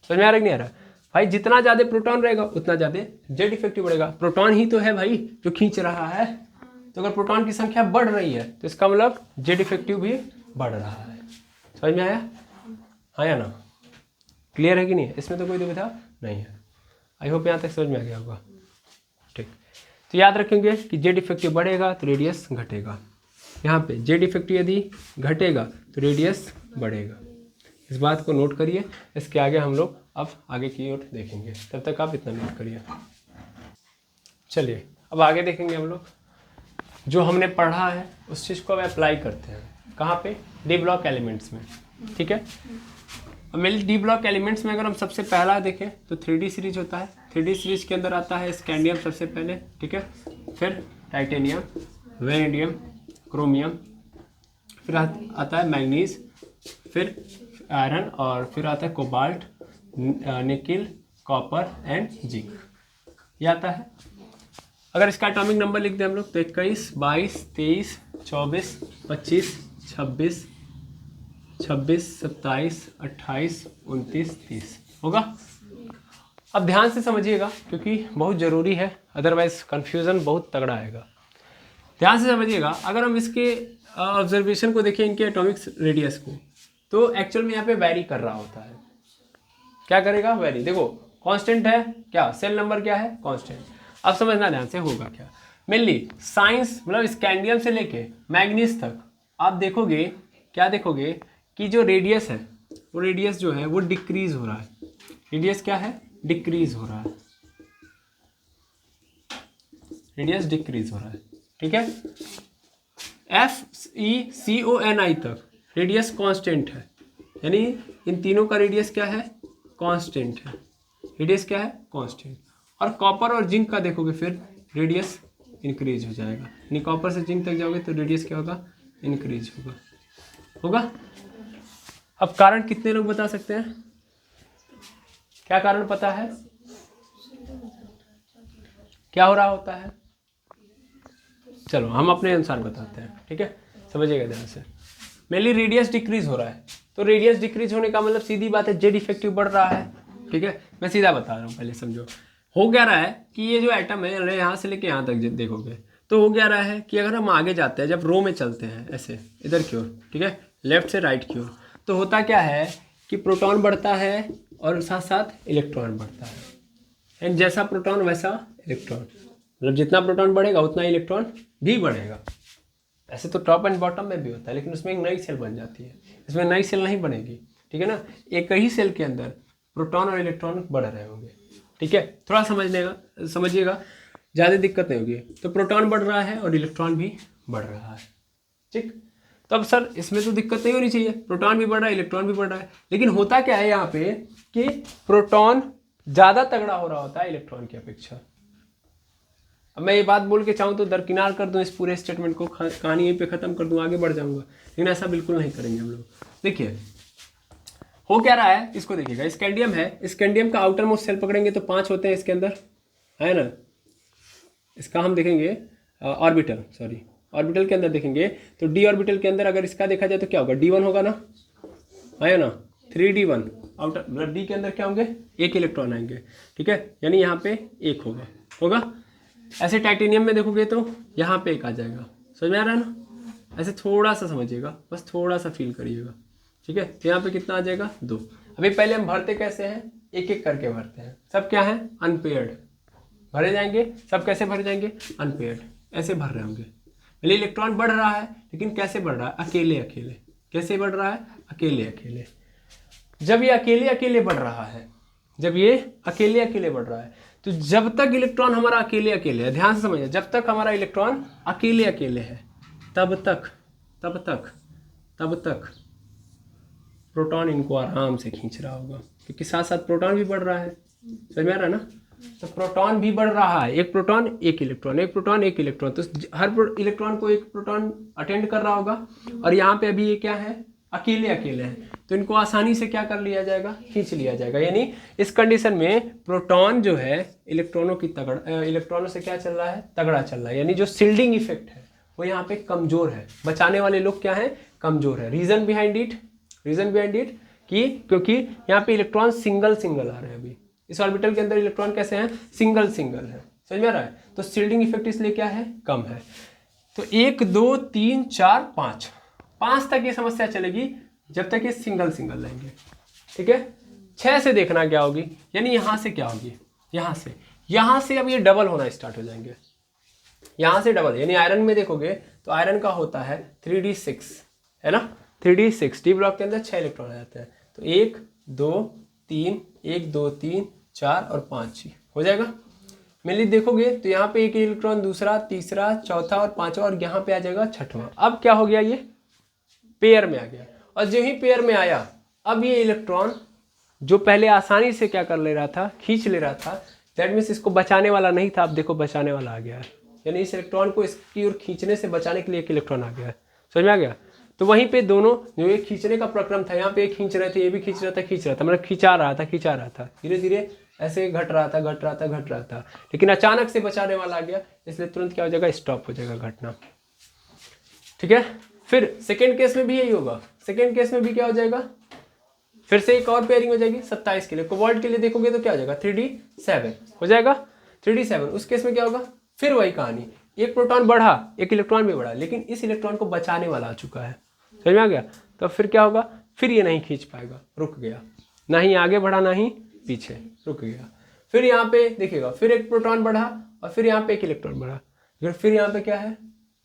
समझ में आ रहा है नहीं आ रहा? भाई जितना ज्यादा प्रोटॉन रहेगा उतना ज्यादा जेड इफेक्टिव बढ़ेगा, प्रोटॉन ही तो है भाई जो खींच रहा है, तो अगर प्रोटॉन की संख्या बढ़ रही है तो इसका मतलब जेड इफेक्टिव भी बढ़ रहा है। समझ में आया, हाँ या ना? क्लियर है कि नहीं, इसमें तो कोई दुविधा नहीं है। आई होप यहाँ तक समझ में आ गया होगा, ठीक। तो याद रखेंगे कि जेड इफेक्टिव बढ़ेगा तो रेडियस घटेगा, यहाँ पे जेड इफेक्टिव यदि घटेगा तो रेडियस बढ़ेगा, इस बात को नोट करिए। इसके आगे हम लोग अब आगे की ओर देखेंगे, तब तक आप इतना नोट करिए। चलिए अब आगे देखेंगे हम लोग, जो हमने पढ़ा है उस चीज़ को अब अप्लाई करते हैं, कहाँ पे, डी ब्लॉक एलिमेंट्स में, ठीक है। अब मेरे डी ब्लॉक एलिमेंट्स में अगर हम सबसे पहला देखें तो 3D सीरीज होता है, 3D सीरीज के अंदर आता है स्कैंडियम सबसे पहले, ठीक है, फिर टाइटेनियम, वेनेडियम, क्रोमियम, फिर आता है मैग्नीज, फिर आयरन, और फिर आता है cobalt, nickel, copper and zinc, ये आता है। अगर इसका एटॉमिक नंबर लिख दें हम लोग तो 21, 22, 23, 24, 25, 26, 27, 28, 29, 30 होगा। अब ध्यान से समझिएगा क्योंकि बहुत ज़रूरी है, अदरवाइज कन्फ्यूज़न बहुत तगड़ा आएगा। ध्यान से समझिएगा, अगर हम इसके ऑब्जर्वेशन को देखें, इनके एटॉमिक रेडियस को, तो एक्चुअल में यहाँ पे वैरी कर रहा होता है। क्या करेगा, वैरी। देखो कांस्टेंट है क्या, सेल नंबर क्या है, कांस्टेंट। अब समझना ध्यान से होगा क्या, मेनली साइंस मतलब स्कैंडियम से लेके मैग्नीज तक आप देखोगे, क्या देखोगे कि जो रेडियस है वो रेडियस जो है वो डिक्रीज हो रहा है, रेडियस क्या है, डिक्रीज हो रहा है, रेडियस डिक्रीज हो रहा है, ठीक है। FeCONI तक रेडियस कांस्टेंट है, यानी इन तीनों का रेडियस क्या है, कांस्टेंट है, रेडियस क्या है, कांस्टेंट। और कॉपर और जिंक का देखोगे फिर रेडियस इंक्रीज हो जाएगा, यानी कॉपर से जिंक तक जाओगे तो रेडियस क्या होगा, इंक्रीज होगा। अब कारण कितने लोग बता सकते हैं, क्या कारण पता है, क्या हो रहा होता है? चलो हम अपने अनुसार बताते हैं, ठीक है, समझिएगा ध्यान से। मेनली रेडियस डिक्रीज हो रहा है, तो रेडियस डिक्रीज होने का मतलब सीधी बात है जेड इफेक्टिव बढ़ रहा है, ठीक है। मैं सीधा बता रहा हूँ, पहले समझो। हो क्या रहा है कि ये जो एटम है यहाँ से लेके यहाँ तक देखोगे तो हो क्या रहा है कि अगर हम आगे जाते हैं, जब रो में चलते हैं ऐसे इधर की ओर, ठीक है, लेफ्ट से राइट की ओर, तो होता क्या है कि प्रोटॉन बढ़ता है और साथ साथ इलेक्ट्रॉन बढ़ता है, एंड जैसा प्रोटॉन वैसा इलेक्ट्रॉन, मतलब जितना प्रोटॉन बढ़ेगा उतना इलेक्ट्रॉन भी बढ़ेगा। ऐसे तो टॉप एंड बॉटम में भी होता है, लेकिन उसमें एक नई सेल बन जाती है, इसमें नई सेल नहीं बनेगी, ठीक है ना। एक ही सेल के अंदर प्रोटॉन और इलेक्ट्रॉन बढ़ रहे होंगे, ठीक है, थोड़ा समझिएगा, ज़्यादा दिक्कत नहीं होगी। तो प्रोटॉन बढ़ रहा है और इलेक्ट्रॉन भी बढ़ रहा है, ठीक। तो अब सर इसमें तो दिक्कत नहीं होनी चाहिए, प्रोटॉन भी बढ़ रहा है, इलेक्ट्रॉन भी बढ़ रहा है, लेकिन होता क्या है यहाँ पे कि प्रोटॉन ज़्यादा तगड़ा हो रहा होता है इलेक्ट्रॉन की अपेक्षा। अब मैं ये बात बोल के चाहूँ तो दरकिनार कर दूँ इस पूरे स्टेटमेंट को, कहानी यहीं पे ख़त्म कर दूँ, आगे बढ़ जाऊँगा, लेकिन ऐसा बिल्कुल नहीं करेंगे हम लोग। देखिए हो क्या रहा है, इसको देखिएगा, स्कैंडियम है, स्कैंडियम का आउटर मोस्ट सेल पकड़ेंगे तो 5 होते हैं इसके अंदर, है ना। इसका हम देखेंगे ऑर्बिटल के अंदर देखेंगे तो डी ऑर्बिटल के अंदर अगर इसका देखा जाए तो क्या होगा, D1 होगा ना, है ना, 3D1 आउटर, मतलब डी के अंदर क्या होंगे, एक इलेक्ट्रॉन आएंगे, ठीक है, यानी यहाँ पे एक होगा। ऐसे टाइटेनियम में देखोगे तो यहाँ पे एक आ जाएगा, समझ में आ रहा है ना। ऐसे थोड़ा सा समझिएगा, बस थोड़ा सा फील करिएगा, ठीक है। तो यहाँ पे कितना आ जाएगा, 2। अभी पहले हम भरते कैसे हैं, एक एक करके भरते हैं, सब क्या है, अनपेयर्ड भरे जाएंगे, सब कैसे भरे जाएंगे, अनपेयर्ड, ऐसे भर रहे होंगे। पहले इलेक्ट्रॉन बढ़ रहा है, लेकिन कैसे बढ़ रहा है, अकेले अकेले। कैसे बढ़ रहा है, अकेले अकेले। जब ये अकेले अकेले बढ़ रहा है, जब ये अकेले अकेले बढ़ रहा है, तो जब तक इलेक्ट्रॉन हमारा अकेले अकेले है, ध्यान से समझिए, जब तक हमारा इलेक्ट्रॉन अकेले अकेले है तब तक प्रोटॉन इनको आराम से खींच रहा होगा, क्योंकि साथ साथ प्रोटॉन भी बढ़ रहा है, समझ में आ रहा है ना। तो प्रोटॉन भी बढ़ रहा है, एक प्रोटॉन एक इलेक्ट्रॉन, एक प्रोटॉन एक इलेक्ट्रॉन, तो हर इलेक्ट्रॉन को एक प्रोटॉन अटेंड कर रहा होगा। और यहाँ पे अभी ये क्या है, अकेले अकेले हैं, तो इनको आसानी से क्या कर लिया जाएगा, खींच लिया जाएगा। यानी इस कंडीशन में प्रोटॉन जो है इलेक्ट्रॉनों से क्या चल रहा है, तगड़ा चल रहा है, यानी जो शिल्डिंग इफेक्ट है वो यहाँ पे कमजोर है, बचाने वाले लोग क्या है, कमजोर है। रीजन बिहाइंड इट कि क्योंकि यहाँ पे इलेक्ट्रॉन सिंगल आ रहे हैं, अभी इस ऑर्बिटल के अंदर इलेक्ट्रॉन कैसे हैं, सिंगल है, समझ में आ रहा है। तो शिल्डिंग इफेक्ट इसलिए क्या है, कम है। तो 1 2 3 4 5 तक ये समस्या चलेगी जब तक ये सिंगल रहेंगे, ठीक है। 6 से देखना क्या होगी, यानी यहाँ से क्या होगी, यहाँ से अब ये डबल होना स्टार्ट हो जाएंगे, यहाँ से डबल। यानी आयरन में देखोगे तो आयरन का होता है 3d6, है ना, 3d6 डी ब्लॉक के अंदर 6 इलेक्ट्रॉन आ जाते हैं। तो 1 2 3 4 और 5 हो जाएगा। मेनली देखोगे तो यहाँ पे एक इलेक्ट्रॉन, दूसरा, तीसरा, चौथा और पांचवा, और यहाँ पे आ जाएगा छठवां। अब क्या हो गया, ये पेयर में आ गया, और जो ही पेयर में आया अब ये इलेक्ट्रॉन जो पहले आसानी से क्या कर ले रहा था, खींच ले रहा था, दैट मीन्स इसको बचाने वाला नहीं था, अब देखो बचाने वाला आ गया है। यानी इस इलेक्ट्रॉन को इसकी ओर खींचने से बचाने के लिए एक इलेक्ट्रॉन आ गया है, समझ में आ गया। तो वहीं पे दोनों जो ये खींचने का प्रक्रम था, यहाँ पे खींच रहे थे, ये भी खींच रहा था, मतलब खिंचा रहा था, धीरे धीरे ऐसे घट रहा था, लेकिन अचानक से बचाने वाला आ गया, इसलिए तुरंत क्या हो जाएगा, स्टॉप हो जाएगा घटना, ठीक है। फिर सेकेंड केस में भी यही होगा, सेकेंड केस में भी क्या हो जाएगा, फिर से एक और पेयरिंग हो जाएगी 27 के लिए। कोबाल्ट के लिए देखोगे तो क्या हो जाएगा, 3d7 हो जाएगा, 3d7। उस केस में क्या होगा, फिर वही कहानी, एक प्रोटॉन बढ़ा, एक इलेक्ट्रॉन भी बढ़ा, लेकिन इस इलेक्ट्रॉन को बचाने वाला आ चुका है, समझ में आ गया। तो फिर क्या होगा, फिर ये नहीं खींच पाएगा, रुक गया, ना ही आगे बढ़ा ना ही पीछे, रुक गया। फिर यहाँ पे देखिएगा, फिर एक प्रोटॉन बढ़ा और फिर यहाँ पे एक इलेक्ट्रॉन बढ़ा, फिर यहाँ पे क्या है,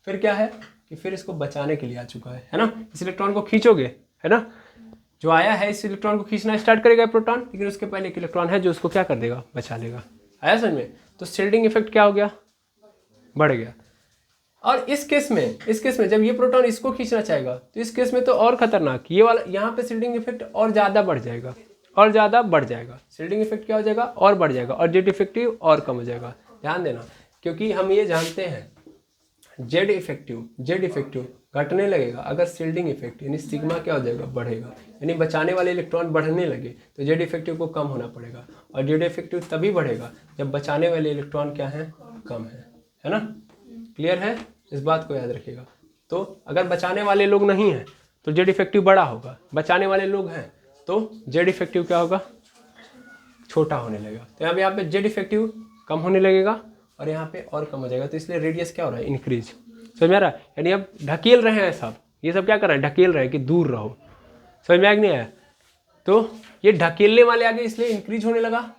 फिर क्या है कि फिर इसको बचाने के लिए आ चुका है ना। इस इलेक्ट्रॉन को खींचोगे, है ना, जो आया है इस इलेक्ट्रॉन को खींचना स्टार्ट करेगा प्रोटॉन, लेकिन उसके पहले एक इलेक्ट्रॉन है जो उसको क्या कर देगा, बचा लेगा। आया समझ में। तो शिल्डिंग इफेक्ट क्या हो गया, बढ़ गया। और इस केस में जब ये प्रोटॉन इसको खींचना चाहेगा तो इस केस में तो और खतरनाक, ये वाला यहाँ पे शील्डिंग इफेक्ट और ज़्यादा बढ़ जाएगा, और ज़्यादा बढ़ जाएगा। शील्डिंग इफेक्ट क्या हो जाएगा, और बढ़ जाएगा, और जेड इफेक्टिव और कम हो जाएगा। ध्यान देना, क्योंकि हम ये जानते हैं जेड इफेक्टिव घटने लगेगा अगर शील्डिंग इफेक्ट यानी सिग्मा क्या हो जाएगा, बढ़ेगा। यानी बचाने वाले इलेक्ट्रॉन बढ़ने लगे तो जेड इफेक्टिव को कम होना पड़ेगा, और जेड इफेक्टिव तभी बढ़ेगा जब बचाने वाले इलेक्ट्रॉन क्या हैं, कम है ना। क्लियर है, इस बात को याद रखिएगा। तो अगर बचाने वाले लोग नहीं हैं तो जेड इफेक्टिव बड़ा होगा, बचाने वाले लोग हैं तो जेड इफेक्टिव क्या होगा, छोटा होने लगेगा। तो यहाँ पे जेड इफेक्टिव कम होने लगेगा और यहाँ पे और कम हो जाएगा, तो इसलिए रेडियस क्या हो रहा है, इंक्रीज। समझ में आ रहा है, यानी अब ढकेल रहे हैं सब, ये सब क्या कर रहे हैं, ढकेल रहे हैं कि दूर रहो। समझ में आ नहीं आया, तो ये ढकेलने वाले आगे इसलिए इंक्रीज होने लगा।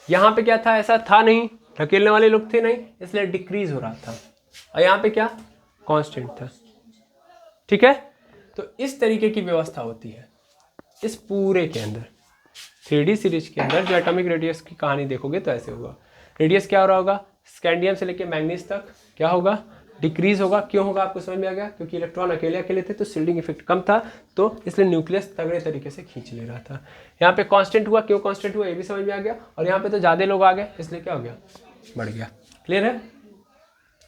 यहाँ पे क्या था, ऐसा था नहीं, ढकेलने वाले लोग थे नहीं, इसलिए डिक्रीज हो रहा था, और यहाँ पे क्या कांस्टेंट था। ठीक है, तो इस तरीके की व्यवस्था होती है इस पूरे के अंदर। 3D सीरीज के अंदर जो एटॉमिक रेडियस की कहानी देखोगे तो ऐसे होगा। रेडियस क्या हो रहा होगा, स्कैंडियम से लेके मैग्नीज तक क्या होगा, डिक्रीज होगा। क्यों होगा, आपको समझ में आ गया, क्योंकि इलेक्ट्रॉन अकेले अकेले थे तो शील्डिंग इफेक्ट कम था, तो इसलिए न्यूक्लियस तगड़े तरीके से खींच ले रहा था। यहाँ पे कांस्टेंट हुआ, क्यों कांस्टेंट हुआ ये भी समझ में आ गया, और यहाँ पे तो ज़्यादा लोग आ गए इसलिए क्या हो गया, बढ़ गया। क्लियर है।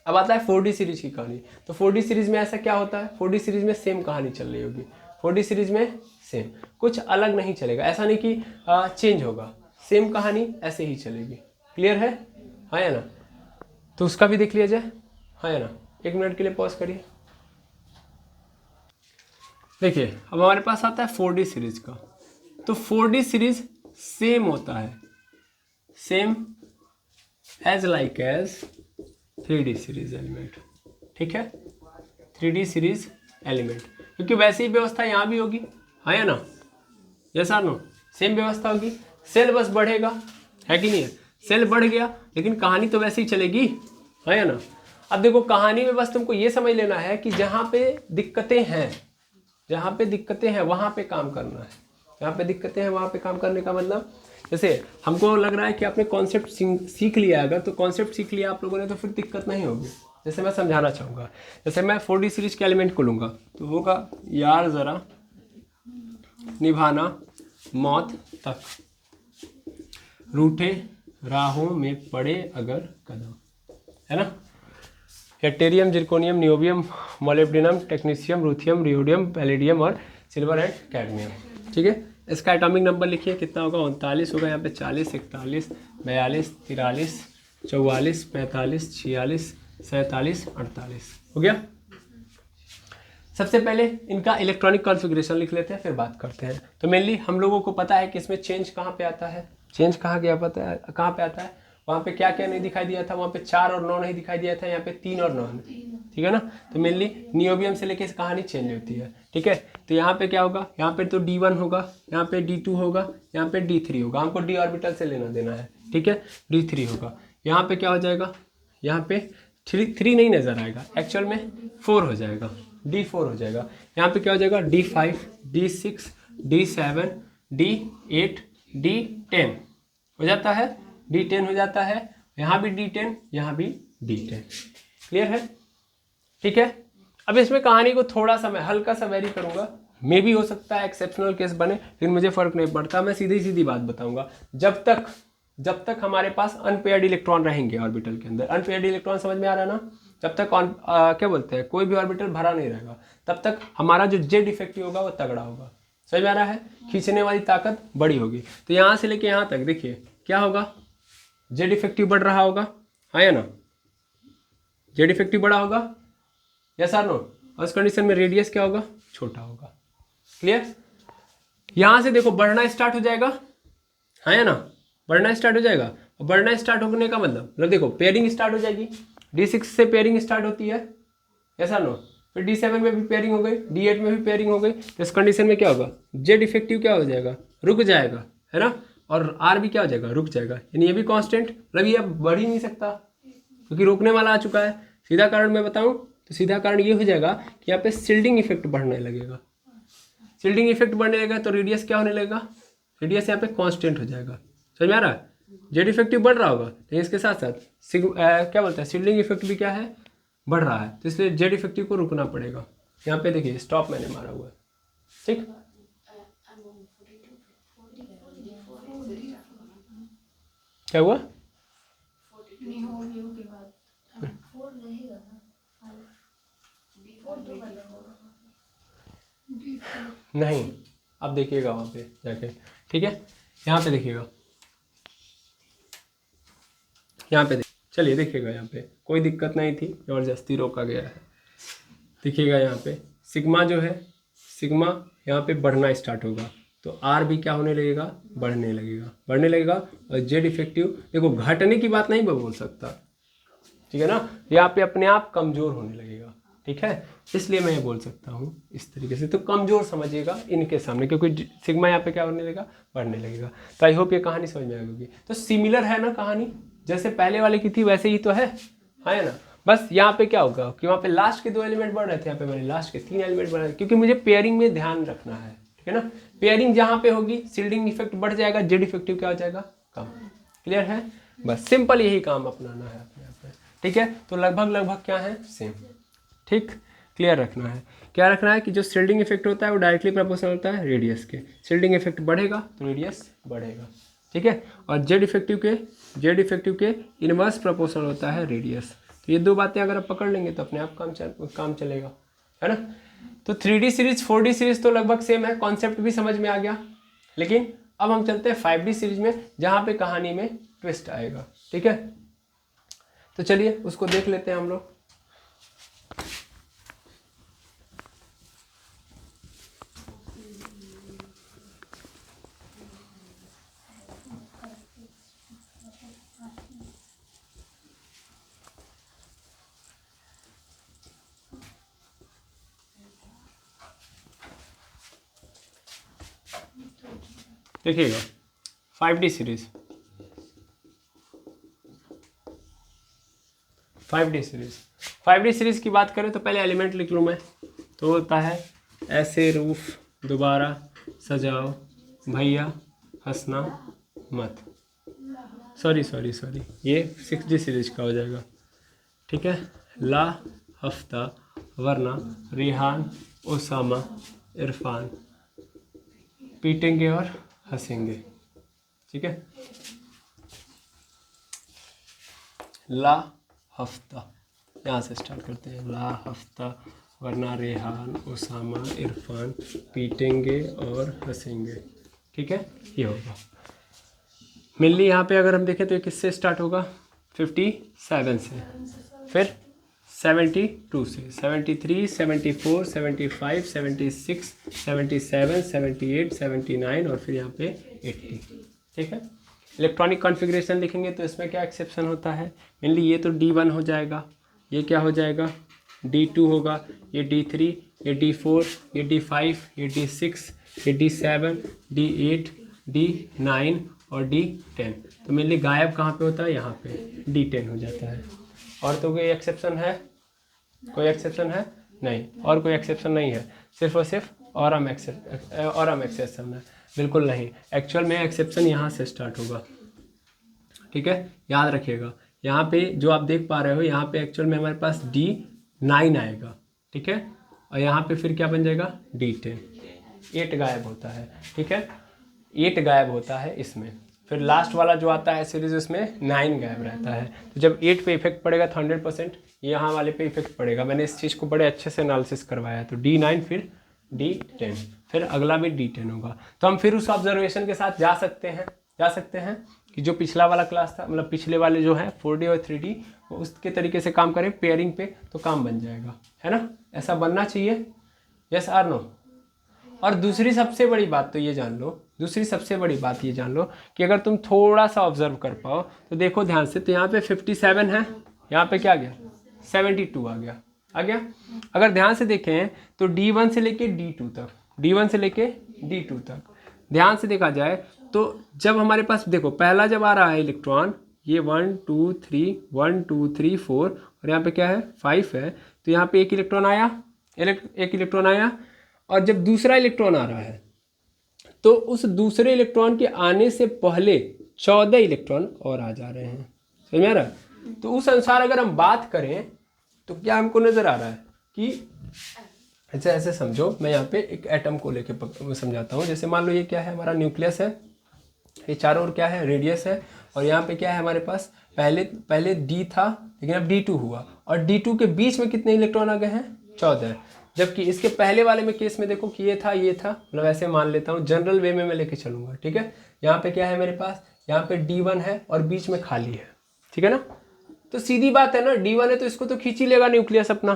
अब आता है 4D सीरीज की कहानी। तो 4D सीरीज में ऐसा क्या होता है, 4D सीरीज में सेम कहानी चल रही होगी। 4D सीरीज में सेम, कुछ अलग नहीं चलेगा, ऐसा नहीं कि चेंज होगा, सेम कहानी ऐसे ही चलेगी। क्लियर है, हाँ या ना। तो उसका भी देख लिया जाए, हाँ या ना। 1 मिनट के लिए पॉज करिए। देखिए अब हमारे पास आता है 4D सीरीज का। तो 4D सीरीज सेम होता है, same as like as 3D series element. ठीक है, 3D सीरीज एलिमेंट, क्योंकि वैसी ही व्यवस्था यहाँ भी होगी, हाँ या ना, यस और नो, सेम व्यवस्था होगी। सेल बस बढ़ेगा, है कि नहीं है, सेल बढ़ गया, लेकिन कहानी तो वैसे ही चलेगी, हाँ या ना। अब देखो कहानी में बस तुमको ये समझ लेना है कि जहाँ पे दिक्कतें हैं, जहाँ पे दिक्कतें हैं वहाँ पे काम करना है। जहाँ पे दिक्कतें हैं वहाँ पे काम करने का मतलब, जैसे हमको लग रहा है कि आपने कॉन्सेप्ट सीख लिया, अगर तो कॉन्सेप्ट सीख लिया आप लोगों ने तो फिर दिक्कत नहीं होगी। जैसे मैं समझाना चाहूँगा, जैसे मैं 4D सीरीज के एलिमेंट को लूँगा तो होगा यार ज़रा निभाना मौत तक, रूठे राहों में पड़े अगर कदम, है ना। Yttrium, zirconium, niobium, molybdenum, technetium, ruthenium, rhodium, palladium और सिल्वर एंड कैडमियम। ठीक है, इसका एटॉमिक नंबर लिखिए, कितना होगा, 39 होगा। यहाँ पे 40, 41, 42, 43, 44, 45, 46, 47, 48 हो गया। सबसे पहले इनका इलेक्ट्रॉनिक कॉन्फ़िगरेशन लिख लेते हैं, फिर बात करते हैं। तो मेनली हम लोगों को पता है कि इसमें चेंज कहाँ पे आता है, चेंज कहाँ गया पता है, कहाँ पे आता है, वहाँ पे क्या क्या नहीं दिखाई दिया था, वहाँ पे 4 और 9 नहीं दिखाई दिया था, यहाँ पे 3 और 9। ठीक है ना। तो मेनली नियोबियम से लेके कहानी चेंज होती है। ठीक है, तो यहाँ पे क्या होगा, यहाँ पे तो D1 होगा, यहाँ पे D2 होगा, यहाँ पे D3 होगा, हमको D ऑर्बिटल से लेना देना है। ठीक है, D3 होगा। यहाँ पे क्या हो जाएगा, यहाँ पे 3 नहीं नज़र आएगा, एक्चुअल में 4 हो जाएगा, D4 हो जाएगा। यहाँ पे क्या हो जाएगा, D5, D6, D7, D8, D10 हो जाता है, D10 हो जाता है, यहाँ भी D10, यहाँ भी D10। क्लियर है, ठीक है। अब इसमें कहानी को थोड़ा सा मैं हल्का सा वेरी करूँगा, मे भी हो सकता है एक्सेप्शनल केस बने, लेकिन मुझे फ़र्क नहीं पड़ता, मैं सीधी सीधी बात बताऊँगा। जब तक हमारे पास अनपेयर्ड इलेक्ट्रॉन रहेंगे ऑर्बिटल के अंदर, अनपेयर्ड इलेक्ट्रॉन समझ में आ रहा है ना, जब तक क्या बोलते हैं, कोई भी ऑर्बिटल भरा नहीं रहेगा, तब तक हमारा जो जेड इफेक्टिव होगा वो तगड़ा होगा। समझ में आ रहा है, खींचने वाली ताकत बड़ी होगी। तो यहाँ से लेके यहाँ तक देखिए क्या होगा, जेड इफेक्टिव बढ़ रहा होगा, हाँ या ना, जेड इफेक्टिव बड़ा होगा, यस और नो। और उस कंडीशन में रेडियस क्या होगा, छोटा होगा। क्लियर, यहाँ से देखो बढ़ना स्टार्ट हो जाएगा, हाँ या ना, बढ़ना स्टार्ट हो जाएगा। और बढ़ना स्टार्ट होने का मतलब देखो पेयरिंग स्टार्ट हो जाएगी, D6 से पेयरिंग स्टार्ट होती है, ऐसा नो, फिर D7 में भी पेयरिंग हो गई, D8 में भी पेयरिंग हो गई। तो इस कंडीशन में क्या होगा, जेड इफेक्टिव क्या हो जाएगा, रुक जाएगा, है ना, और आर भी क्या हो जाएगा, रुक जाएगा। यानी ये भी कांस्टेंट, मतलब ये अब बढ़ ही नहीं सकता क्योंकि रोकने वाला आ चुका है। सीधा कारण मैं बताऊँ तो सीधा कारण ये हो जाएगा कि यहाँ पे शील्डिंग इफेक्ट बढ़ने लगेगा। शील्डिंग इफेक्ट बढ़ने लगेगा तो रेडियस क्या होने लगेगा, रेडियस यहाँ पे कांस्टेंट हो जाएगा। समझ में आ रहा है, जेड इफेक्टिव बढ़ रहा होगा, लेकिन इसके साथ साथ क्या बोलते हैं, शील्डिंग इफेक्ट भी क्या है, बढ़ रहा है, तो इसलिए जेड इफेक्टिव को रुकना पड़ेगा। यहाँ पे देखिए स्टॉप मैंने मारा हुआ है, ठीक। क्या हुआ? नहीं, अब देखिएगा वहाँ पे जाके, ठीक है। यहाँ पे देखिएगा, यहाँ पे चलिए देखिएगा, यहाँ पे कोई दिक्कत नहीं थी, जबरदस्ती रोका गया है। देखिएगा यहाँ पे सिग्मा जो है, सिग्मा यहाँ पे बढ़ना स्टार्ट होगा, तो आर भी क्या होने लगेगा? बढ़ने लगेगा, बढ़ने लगेगा। और जेड इफेक्टिव देखो घटने की बात नहीं मैं बोल सकता, ठीक है ना, यहाँ पे अपने आप कमज़ोर होने लगेगा, ठीक है। इसलिए मैं ये बोल सकता हूँ इस तरीके से, तो कमज़ोर समझिएगा इनके सामने, क्योंकि सिग्मा यहाँ पे क्या होने लगेगा? बढ़ने लगेगा। तो आई होप ये कहानी समझ में आ गई। तो सिमिलर है ना कहानी, जैसे पहले वाले की थी वैसे ही तो है ना। बस यहाँ पे क्या होगा कि वहाँ पे लास्ट के 2 एलिमेंट बढ़ रहे थे, यहाँ पे मैंने लास्ट के 3 एलिमेंट बढ़ रहे थे, क्योंकि मुझे पेयरिंग में ध्यान रखना है, ठीक है ना। पेयरिंग जहाँ पे होगी शील्डिंग इफेक्ट बढ़ जाएगा, जेड इफेक्टिव क्या हो जाएगा? कम। क्लियर है? बस सिंपल यही काम अपनाना है अपने आप में, ठीक है। तो लगभग क्या है? सेम, ठीक। क्लियर रखना है, क्या रखना है कि जो शील्डिंग इफेक्ट होता है वो डायरेक्टली प्रोपोर्शनल होता है रेडियस के। शील्डिंग इफेक्ट बढ़ेगा तो रेडियस बढ़ेगा, ठीक है। और जेड इफेक्टिव के इनवर्स प्रोपोर्शनल होता है रेडियस। तो ये 2 बातें अगर आप पकड़ लेंगे तो अपने आप काम चलेगा, है ना। तो 3D सीरीज 4D सीरीज तो लगभग सेम है, कॉन्सेप्ट भी समझ में आ गया। लेकिन अब हम चलते हैं 5D सीरीज में, जहाँ पे कहानी में ट्विस्ट आएगा, ठीक है। तो चलिए उसको देख लेते हैं हम लोग। देखिएगा 5D सीरीज, 5D सीरीज की बात करें तो पहले एलिमेंट लिख लूँ मैं, तो होता है ऐसे रूफ, दोबारा सजाओ, भैया हंसना मत, सॉरी ये 6D सीरीज का हो जाएगा, ठीक है। ला हफ्ता, वरना, रेहान, ओसामा, इरफान, पीटेंगे और हंसेंगे, ठीक है। ला हफ्ता यहाँ से स्टार्ट करते हैं, ला हफ्ता, वरना, रेहान, ओसामा, इरफान, पीटेंगे और हंसेंगे, ठीक है। ये होगा मेनली। यहाँ पे अगर हम देखें तो ये किससे स्टार्ट होगा? 57 से, फिर 72 से, 73, 74, 75, 76, 77, 78, 79 और फिर यहाँ पे 80, ठीक है। इलेक्ट्रॉनिक कॉन्फ़िगरेशन लिखेंगे तो इसमें क्या एक्सेप्शन होता है? मेनली ये तो D1 हो जाएगा, ये क्या हो जाएगा? D2 होगा, ये D3, ये D4, ये D5, ये D6, ये D7, D8, D9 और D10। तो मेनली गायब कहाँ पे होता है? यहाँ पे D10 हो जाता है। और तो कोई एक्सेप्शन है? कोई एक्सेप्शन है? नहीं, और कोई एक्सेप्शन नहीं है, सिर्फ और सिर्फ ऑरम एक्सेप्शन है। बिल्कुल नहीं, एक्चुअल में एक्सेप्शन यहाँ से स्टार्ट होगा, ठीक है। याद रखिएगा, यहाँ पे जो आप देख पा रहे हो, यहाँ पे एक्चुअल में हमारे पास D9 आएगा, ठीक है। और यहाँ पे फिर क्या बन जाएगा? D10। 8 गायब होता है, ठीक है, 8 गायब होता है इसमें। फिर लास्ट वाला जो आता है सीरीज, उसमें 9 गायब रहता है। तो जब 8 पे इफेक्ट पड़ेगा तो 100% यहाँ वाले पे इफेक्ट पड़ेगा। मैंने इस चीज़ को बड़े अच्छे से एनालिसिस करवाया। तो D9 फिर D10, फिर अगला भी D10 होगा। तो हम फिर उस ऑब्जर्वेशन के साथ जा सकते हैं कि जो पिछला वाला क्लास था, मतलब पिछले वाले जो है 4D और 3D, वो उसके तरीके से काम करें पेयरिंग पे, तो काम बन जाएगा, है ना। ऐसा बनना चाहिए, यस आर नो। और दूसरी सबसे बड़ी बात ये जान लो कि अगर तुम थोड़ा सा ऑब्जर्व कर पाओ तो देखो ध्यान से, तो यहाँ पे 57 है, यहाँ पे क्या आ गया? 72 आ गया। अगर ध्यान से देखें तो D1 से लेके D2 तक ध्यान से देखा जाए तो जब हमारे पास देखो पहला जब आ रहा है इलेक्ट्रॉन, ये 1 2 3 4 और यहाँ पे क्या है? 5 है। तो यहाँ पे एक इलेक्ट्रॉन आया, और जब दूसरा इलेक्ट्रॉन आ रहा है तो उस दूसरे इलेक्ट्रॉन के आने से पहले 14 इलेक्ट्रॉन और आ जा रहे हैं, समझ में आ रहा है? तो उस अनुसार अगर हम बात करें तो क्या हमको नज़र आ रहा है कि ऐसे ऐसे समझो, मैं यहाँ पे एक एटम को लेके समझाता हूँ। जैसे मान लो ये क्या है, हमारा न्यूक्लियस है, ये चारों ओर क्या है, रेडियस है, और यहाँ पे क्या है हमारे पास, पहले D था लेकिन अब D2 हुआ, और D2 के बीच में कितने इलेक्ट्रॉन आ गए हैं, 14। जबकि इसके पहले वाले में केस में देखो कि ये था, मतलब ऐसे मान लेता हूँ, जनरल वे में मैं लेके चलूँगा, ठीक है। यहाँ पे क्या है मेरे पास, यहाँ पे D1 है और बीच में खाली है, ठीक है ना। तो सीधी बात है ना, D1 है तो इसको तो खींच ही लेगा न्यूक्लियस, अपना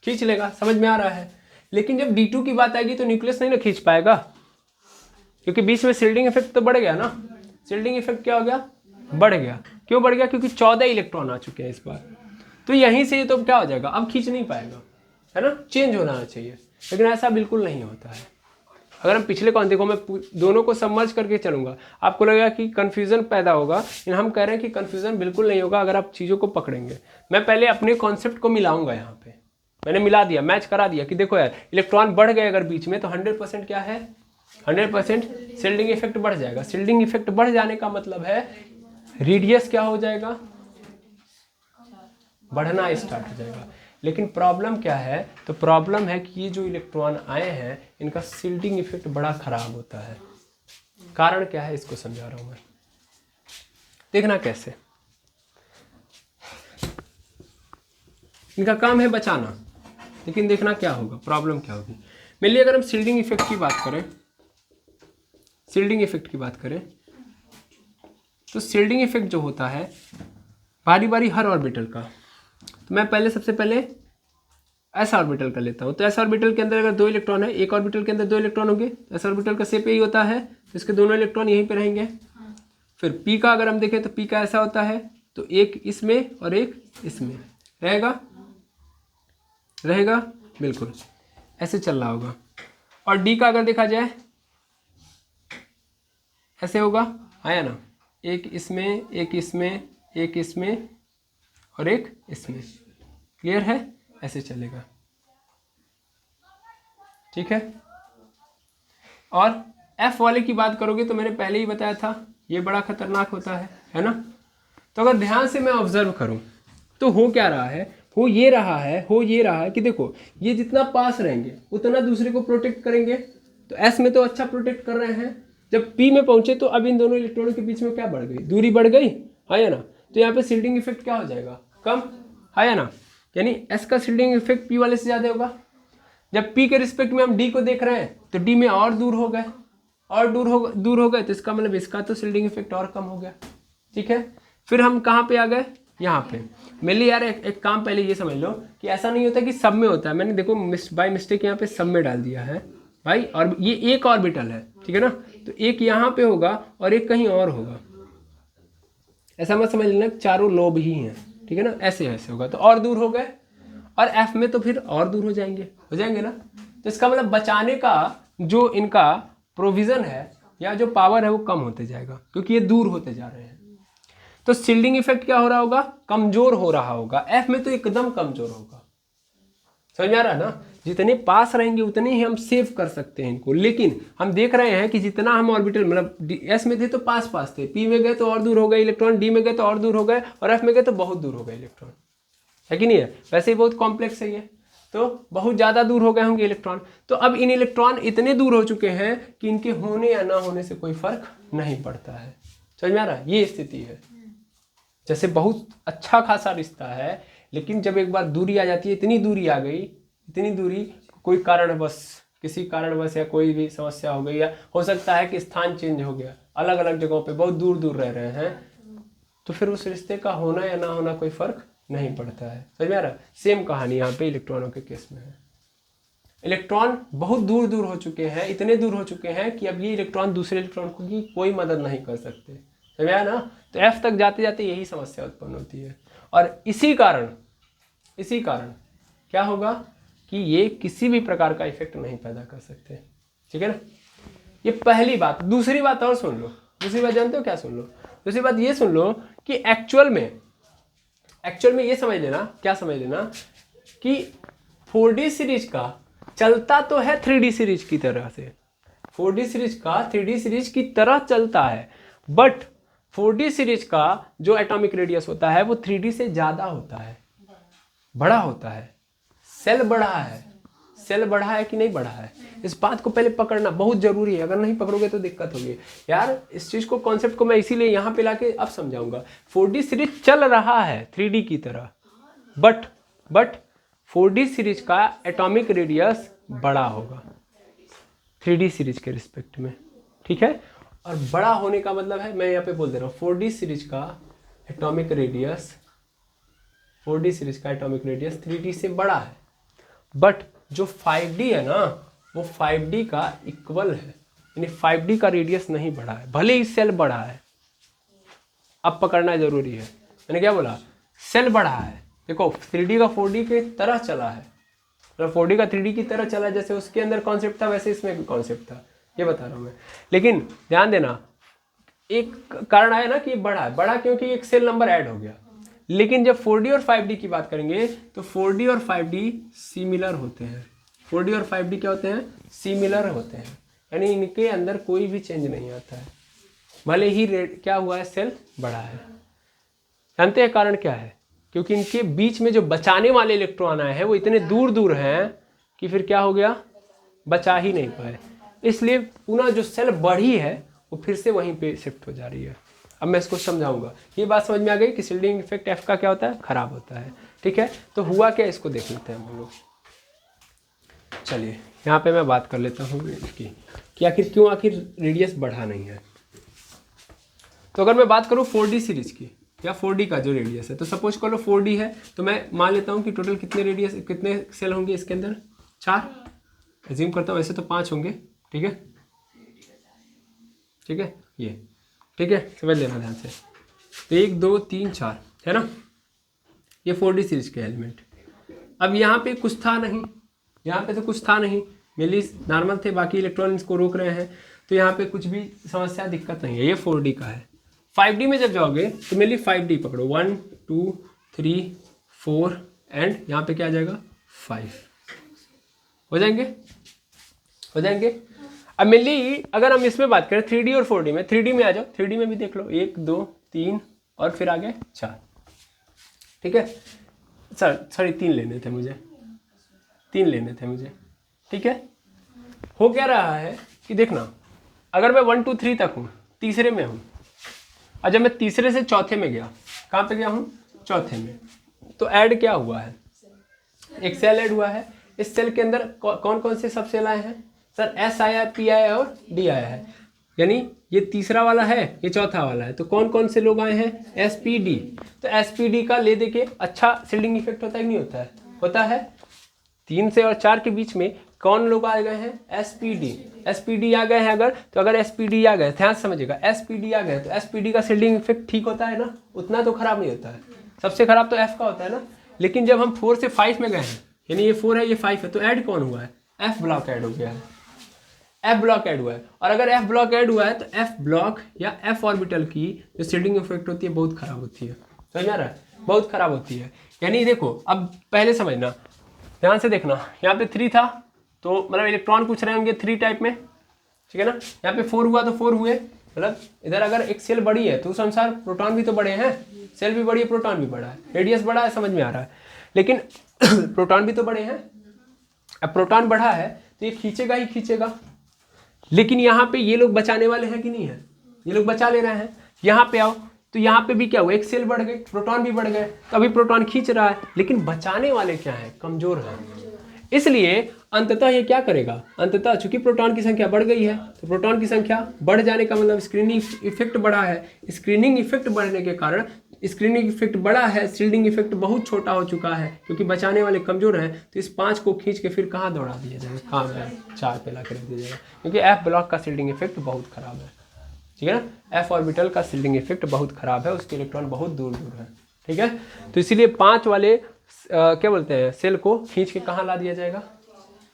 खींच लेगा, समझ में आ रहा है। लेकिन जब D2 की बात आएगी तो न्यूक्लियस नहीं ना खींच पाएगा, क्योंकि बीच में शिल्डिंग इफेक्ट तो बढ़ गया ना। शिल्डिंग इफेक्ट क्या हो गया, बढ़ गया। क्यों बढ़ गया, क्योंकि 14 इलेक्ट्रॉन आ चुके हैं इस बार। तो यहीं से तो क्या हो जाएगा, अब खींच नहीं पाएगा, है ना, चेंज होना चाहिए। लेकिन ऐसा बिल्कुल नहीं होता है। अगर हम पिछले कौन, देखो मैं दोनों को समझ करके चलूंगा, आपको लगेगा कि कन्फ्यूजन पैदा होगा, लेकिन हम कह रहे हैं कि कन्फ्यूजन बिल्कुल नहीं होगा अगर आप चीज़ों को पकड़ेंगे। मैं पहले अपने कॉन्सेप्ट को मिलाऊंगा, यहाँ पे मैंने मिला दिया, मैच करा दिया कि देखो यार इलेक्ट्रॉन बढ़ गए अगर बीच में, तो 100% क्या है, 100% शिल्डिंग इफेक्ट बढ़ जाएगा। शिल्डिंग इफेक्ट बढ़ जाने का मतलब है रेडियस क्या हो जाएगा, बढ़ना स्टार्ट हो जाएगा। लेकिन प्रॉब्लम क्या है, तो प्रॉब्लम है कि ये जो इलेक्ट्रॉन आए हैं इनका शिल्डिंग इफेक्ट बड़ा खराब होता है। कारण क्या है, इसको समझा रहा हूं मैं, देखना कैसे। इनका काम है बचाना, लेकिन देखना क्या होगा, प्रॉब्लम क्या होगी। मेनली अगर हम शिल्डिंग इफेक्ट की बात करें, शिल्डिंग इफेक्ट की बात करें, तो शिल्डिंग इफेक्ट जो होता है बारी बारी हर ऑर्बिटल का, तो मैं पहले सबसे पहले एस ऑर्बिटल का लेता हूँ। तो एस ऑर्बिटल के अंदर अगर 2 इलेक्ट्रॉन है, एक ऑर्बिटल के अंदर 2 इलेक्ट्रॉन होंगे, एस ऑर्बिटल का शेप यही होता है, तो इसके दोनों इलेक्ट्रॉन यहीं पे रहेंगे। फिर पी का अगर हम देखें तो पी का ऐसा होता है, तो एक इसमें और एक इसमें रहेगा, बिल्कुल ऐसे चल रहा होगा। और डी का अगर देखा जाए ऐसे होगा, आया ना, एक इसमें, एक इसमें, एक इसमें और एक इसमें, क्लियर है, ऐसे चलेगा, ठीक है। और एफ वाले की बात करोगे तो मैंने पहले ही बताया था ये बड़ा खतरनाक होता है ना। तो अगर ध्यान से मैं ऑब्जर्व करूं तो हो क्या रहा है, हो ये रहा है कि देखो ये जितना पास रहेंगे उतना दूसरे को प्रोटेक्ट करेंगे। तो एस में तो अच्छा प्रोटेक्ट कर रहे हैं, जब पी में पहुंचे तो अब इन दोनों इलेक्ट्रॉनों के बीच में क्या बढ़ गई, दूरी बढ़ गई, है या ना। तो यहाँ पे शिल्डिंग इफेक्ट क्या हो जाएगा, कम, है या ना। यानी एस का शिल्डिंग इफेक्ट पी वाले से ज़्यादा होगा। जब पी के रिस्पेक्ट में हम डी को देख रहे हैं तो डी में और दूर हो गए, और दूर हो गए, तो इसका मतलब इसका तो शिल्डिंग इफेक्ट और कम हो गया, ठीक है। फिर हम कहाँ पे आ गए, यहाँ पे। मेनली यार एक काम पहले ये समझ लो कि ऐसा नहीं होता कि सब में होता है। मैंने देखो बाय मिस्टेक यहाँ पे सब में डाल दिया है भाई, और ये एक ऑर्बिटल है, ठीक है ना। तो एक यहाँ पे होगा और एक कहीं और होगा, ऐसा मत समझ लेना चारों लोब ही हैं, ठीक है ना। ऐसे ऐसे होगा तो और दूर हो गए, और एफ में तो फिर और दूर हो जाएंगे ना। तो इसका मतलब बचाने का जो इनका प्रोविज़न है या जो पावर है वो कम होते जाएगा, क्योंकि ये दूर होते जा रहे हैं। तो शिल्डिंग इफेक्ट क्या हो रहा होगा, कमजोर हो रहा होगा। एफ में तो एकदम कमजोर होगा, समझ में आ रहा है ना। जितने पास रहेंगे उतने ही हम सेव कर सकते हैं इनको। लेकिन हम देख रहे हैं कि जितना हम ऑर्बिटल, मतलब एस में थे तो पास थे, पी में गए तो और दूर हो गए इलेक्ट्रॉन, डी में गए तो और दूर हो गए, और एफ में गए तो बहुत दूर हो गए इलेक्ट्रॉन, है कि नहीं है। वैसे ही बहुत कॉम्प्लेक्स है ये, तो बहुत ज़्यादा दूर हो गए होंगे इलेक्ट्रॉन। तो अब इन इलेक्ट्रॉन इतने दूर हो चुके हैं कि इनके होने या ना होने से कोई फर्क नहीं पड़ता है, समझ में आ रहा है, ये स्थिति है। जैसे बहुत अच्छा खासा रिश्ता है, लेकिन जब एक बार दूरी आ जाती है, इतनी दूरी आ गई, इतनी दूरी, कोई कारणवश, किसी कारणवश या कोई भी समस्या हो गई, या हो सकता है कि स्थान चेंज हो गया, अलग अलग जगहों पे बहुत दूर दूर रह रहे हैं, तो फिर उस रिश्ते का होना या ना होना कोई फर्क नहीं पड़ता है, समझ में आ रहा है। सेम कहानी यहाँ पे इलेक्ट्रॉनों के केस में है। इलेक्ट्रॉन बहुत दूर दूर हो चुके हैं, इतने दूर हो चुके हैं कि अब ये इलेक्ट्रॉन दूसरे इलेक्ट्रॉन की कोई मदद नहीं कर सकते, समझ आया ना। तो एफ तक जाते जाते यही समस्या उत्पन्न होती है, और इसी कारण क्या होगा कि ये किसी भी प्रकार का इफेक्ट नहीं पैदा कर सकते, ठीक है ना। ये पहली बात। दूसरी बात और सुन लो, दूसरी बात जानते हो क्या, सुन लो। दूसरी बात ये सुन लो कि एक्चुअल में ये समझ लेना, क्या समझ लेना कि 4D सीरीज का चलता तो है 3D सीरीज की तरह से, 4D सीरीज का 3D सीरीज की तरह चलता है, बट 4D सीरीज का जो एटॉमिक रेडियस होता है वो 3D से ज़्यादा होता है, बड़ा होता है, सेल बढ़ा है, सेल बढ़ा है कि नहीं बढ़ा है, इस बात को पहले पकड़ना बहुत जरूरी है। अगर नहीं पकड़ोगे तो दिक्कत होगी यार। इस चीज को, कॉन्सेप्ट को मैं इसीलिए यहाँ पे लाके अब समझाऊंगा। 4D सीरीज चल रहा है 3D की तरह, बट 4D सीरीज का एटॉमिक रेडियस बड़ा होगा 3D सीरीज के रिस्पेक्ट में, ठीक है। और बड़ा होने का मतलब है, मैं यहाँ पे बोल दे रहा हूँ, 4D सीरीज का एटॉमिक रेडियस 3D से बड़ा है। बट जो 5D है ना, वो 5D का इक्वल है, यानी 5D का रेडियस नहीं बढ़ा है, भले ही सेल बढ़ा है। अब पकड़ना जरूरी है, मैंने क्या बोला, सेल बढ़ा है। देखो 3D का 4D के तरह चला है, तो 4D का 3D की तरह चला, जैसे उसके अंदर कॉन्सेप्ट था वैसे इसमें भी कॉन्सेप्ट था, ये बता रहा हूँ मैं। लेकिन ध्यान देना, एक कारण आया ना कि ये बड़ा क्योंकि एक सेल नंबर ऐड हो गया। लेकिन जब 4D और 5D की बात करेंगे तो 4D और 5D सिमिलर होते हैं। 4D और 5D क्या होते हैं, सिमिलर होते हैं, यानी इनके अंदर कोई भी चेंज नहीं आता है, भले ही क्या हुआ है, सेल बड़ा है। जानते हैं कारण क्या है, क्योंकि इनके बीच में जो बचाने वाले इलेक्ट्रॉन आए हैं वो इतने दूर दूर हैं कि फिर क्या हो गया, बचा ही नहीं पाए, इसलिए पुनः जो सेल बढ़ी है वो फिर से वहीं पे शिफ्ट हो जा रही है। अब मैं इसको समझाऊंगा। ये बात समझ में आ गई कि शील्डिंग इफेक्ट एफ का क्या होता है, खराब होता है, ठीक है। तो हुआ क्या, इसको देख लेते हैं हम लोग। चलिए यहाँ पे मैं बात कर लेता हूँ इसकी कि आखिर रेडियस बढ़ा नहीं है। तो अगर मैं बात करूँ 4D सीरीज की या 4D का जो रेडियस है, तो सपोज कर लो 4D है, तो मैं मान लेता हूँ कि टोटल कितने सेल होंगे इसके अंदर, 4 एज्यूम करता हूँ, वैसे तो 5 होंगे, ठीक है, ये ठीक है, समझ लेना ध्यान से। तो 1 2 3 4 है ना, ये 4D सीरीज के एलिमेंट। अब यहाँ पे कुछ था नहीं, यहाँ पे तो कुछ था नहीं, मेनली नॉर्मल थे, बाकी इलेक्ट्रॉन इसको रोक रहे हैं, तो यहाँ पे कुछ भी समस्या दिक्कत नहीं है, ये 4D का है। 5D में जब जाओगे तो मेनली 5D पकड़ो, 1 2 3 4 एंड यहाँ पे क्या आ जाएगा, 5 हो जाएंगे। अब मेनली अगर हम इसमें बात करें 3D और 4D में, 3D में आ जाओ, 3D में भी देख लो, 1 2 3 और फिर आगे 4, ठीक है। सॉरी 3 लेने थे मुझे, ठीक है। हो क्या रहा है कि देखना, अगर मैं 1 2 3 तक हूँ, तीसरे में हूँ, और जब मैं तीसरे से चौथे में गया, कहाँ पे गया हूँ, चौथे में, तो ऐड क्या हुआ है, एक सेल ऐड हुआ है। इस सेल के अंदर कौन कौन से सब सेल आए हैं सर, S आया है, P आया है और D आया है, यानी ये तीसरा वाला है, ये चौथा वाला है, तो कौन कौन से लोग आए हैं, SPD। तो SPD का ले दे के अच्छा शील्डिंग इफेक्ट होता है कि नहीं होता है। 3 से और 4 के बीच में कौन लोग आ गए हैं, SPD आ गए हैं। अगर SPD आ गए, ध्यान समझिएगा, SPD आ गए तो SPD का शील्डिंग इफेक्ट ठीक होता है ना, उतना तो खराब नहीं होता है, सबसे खराब तो F का होता है ना। लेकिन जब हम 4 से 5 में गए हैं, यानी ये 4 है ये 5 है, तो ऐड कौन हुआ है, F ब्लॉक ऐड हो गया है, F ब्लॉक ऐड हुआ है। और अगर F ब्लॉक ऐड हुआ है तो F ब्लॉक या F ऑर्बिटल की जो शील्डिंग इफेक्ट होती है बहुत खराब होती है, समझ आ रहा है, बहुत खराब होती है। यानी देखो, अब पहले समझना, ध्यान से देखना, यहाँ पे 3 था, तो मतलब इलेक्ट्रॉन पूछ रहे होंगे 3 टाइप में, ठीक है ना। यहाँ पे 4 हुआ तो 4 हुए, मतलब इधर अगर एक सेल बड़ी है तो उस अनुसार प्रोटॉन भी तो बड़े हैं, सेल भी बड़ी है, प्रोटॉन भी बड़ा है, रेडियस बड़ा है, समझ में आ रहा है, लेकिन प्रोटॉन भी तो बड़े हैं। अब प्रोटॉन बढ़ा है तो ये खींचेगा ही खींचेगा, लेकिन यहाँ पे ये लोग बचाने वाले हैं कि नहीं है, ये लोग बचा ले रहे हैं। यहाँ पे आओ तो यहाँ पे भी क्या हुआ, एक सेल बढ़ गए, प्रोटॉन भी बढ़ गए, तो अभी प्रोटॉन खींच रहा है, लेकिन बचाने वाले क्या है, कमजोर है। इसलिए अंततः ये क्या करेगा, अंततः चूंकि प्रोटॉन की संख्या बढ़ गई है, तो प्रोटॉन की संख्या बढ़ जाने का मतलब स्क्रीनिंग इफेक्ट बढ़ा है। स्क्रीनिंग इफेक्ट बढ़ने के कारण, स्क्रीनिंग इफेक्ट बड़ा है, शील्डिंग इफेक्ट बहुत छोटा हो चुका है, क्योंकि बचाने वाले कमजोर हैं, तो इस 5 को खींच के फिर कहाँ दौड़ा दिया जाएगा, कहाँ पे 4 पे ला कर दिया जाएगा, क्योंकि F ब्लॉक का शील्डिंग इफेक्ट बहुत खराब है, ठीक है ना। F ऑर्बिटल का शील्डिंग इफेक्ट बहुत खराब है, उसके इलेक्ट्रॉन बहुत दूर दूर है, ठीक है। तो इसीलिए 5 वाले क्या बोलते हैं, सेल को खींच के कहाँ ला दिया जाएगा,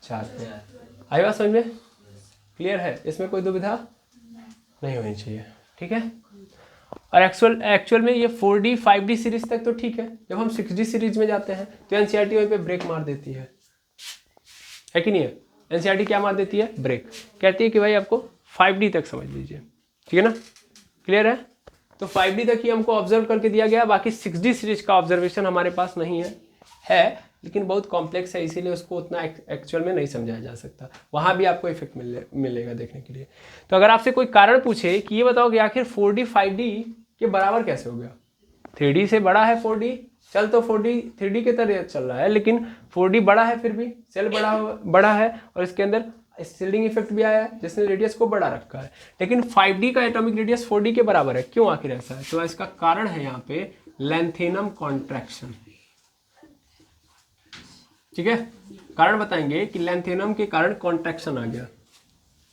4 पे। आई बात समझ में, क्लियर है, इसमें कोई दुविधा नहीं होनी चाहिए, ठीक है। और एक्चुअल में ये 4D 5D सीरीज तक तो ठीक है, जब हम 6D सीरीज में जाते हैं तो NCERT वहीं पे ब्रेक मार देती है कि नहीं है। NCERT क्या मार देती है, ब्रेक, कहती है कि भाई आपको 5D तक समझ लीजिए, ठीक है ना, क्लियर है। तो 5D तक ही हमको ऑब्जर्व करके दिया गया, बाकी 6D सीरीज का ऑब्जर्वेशन हमारे पास नहीं है, है, लेकिन बहुत कॉम्प्लेक्स है, इसीलिए उसको उतना एक्चुअल में नहीं समझाया जा सकता। वहाँ भी आपको इफेक्ट मिलेगा देखने के लिए। तो अगर आपसे कोई कारण पूछे कि ये बताओ कि आखिर 4D 5D के बराबर कैसे हो गया, 3D से बड़ा है 4D, चल तो 4D 3D के तरह चल रहा है, लेकिन 4D बड़ा है, फिर भी सेल बड़ा है और इसके अंदर शील्डिंग इफेक्ट भी आया है जिसने रेडियस को बढ़ा रखा है, लेकिन 5D का एटॉमिक रेडियस 4D के बराबर है। क्यों आखिर ऐसा है? तो इसका कारण है यहाँ पे लैंथेनम कॉन्ट्रैक्शन। ठीक है, कारण बताएंगे कि लैंथेनम के कारण कॉन्ट्रैक्शन आ गया,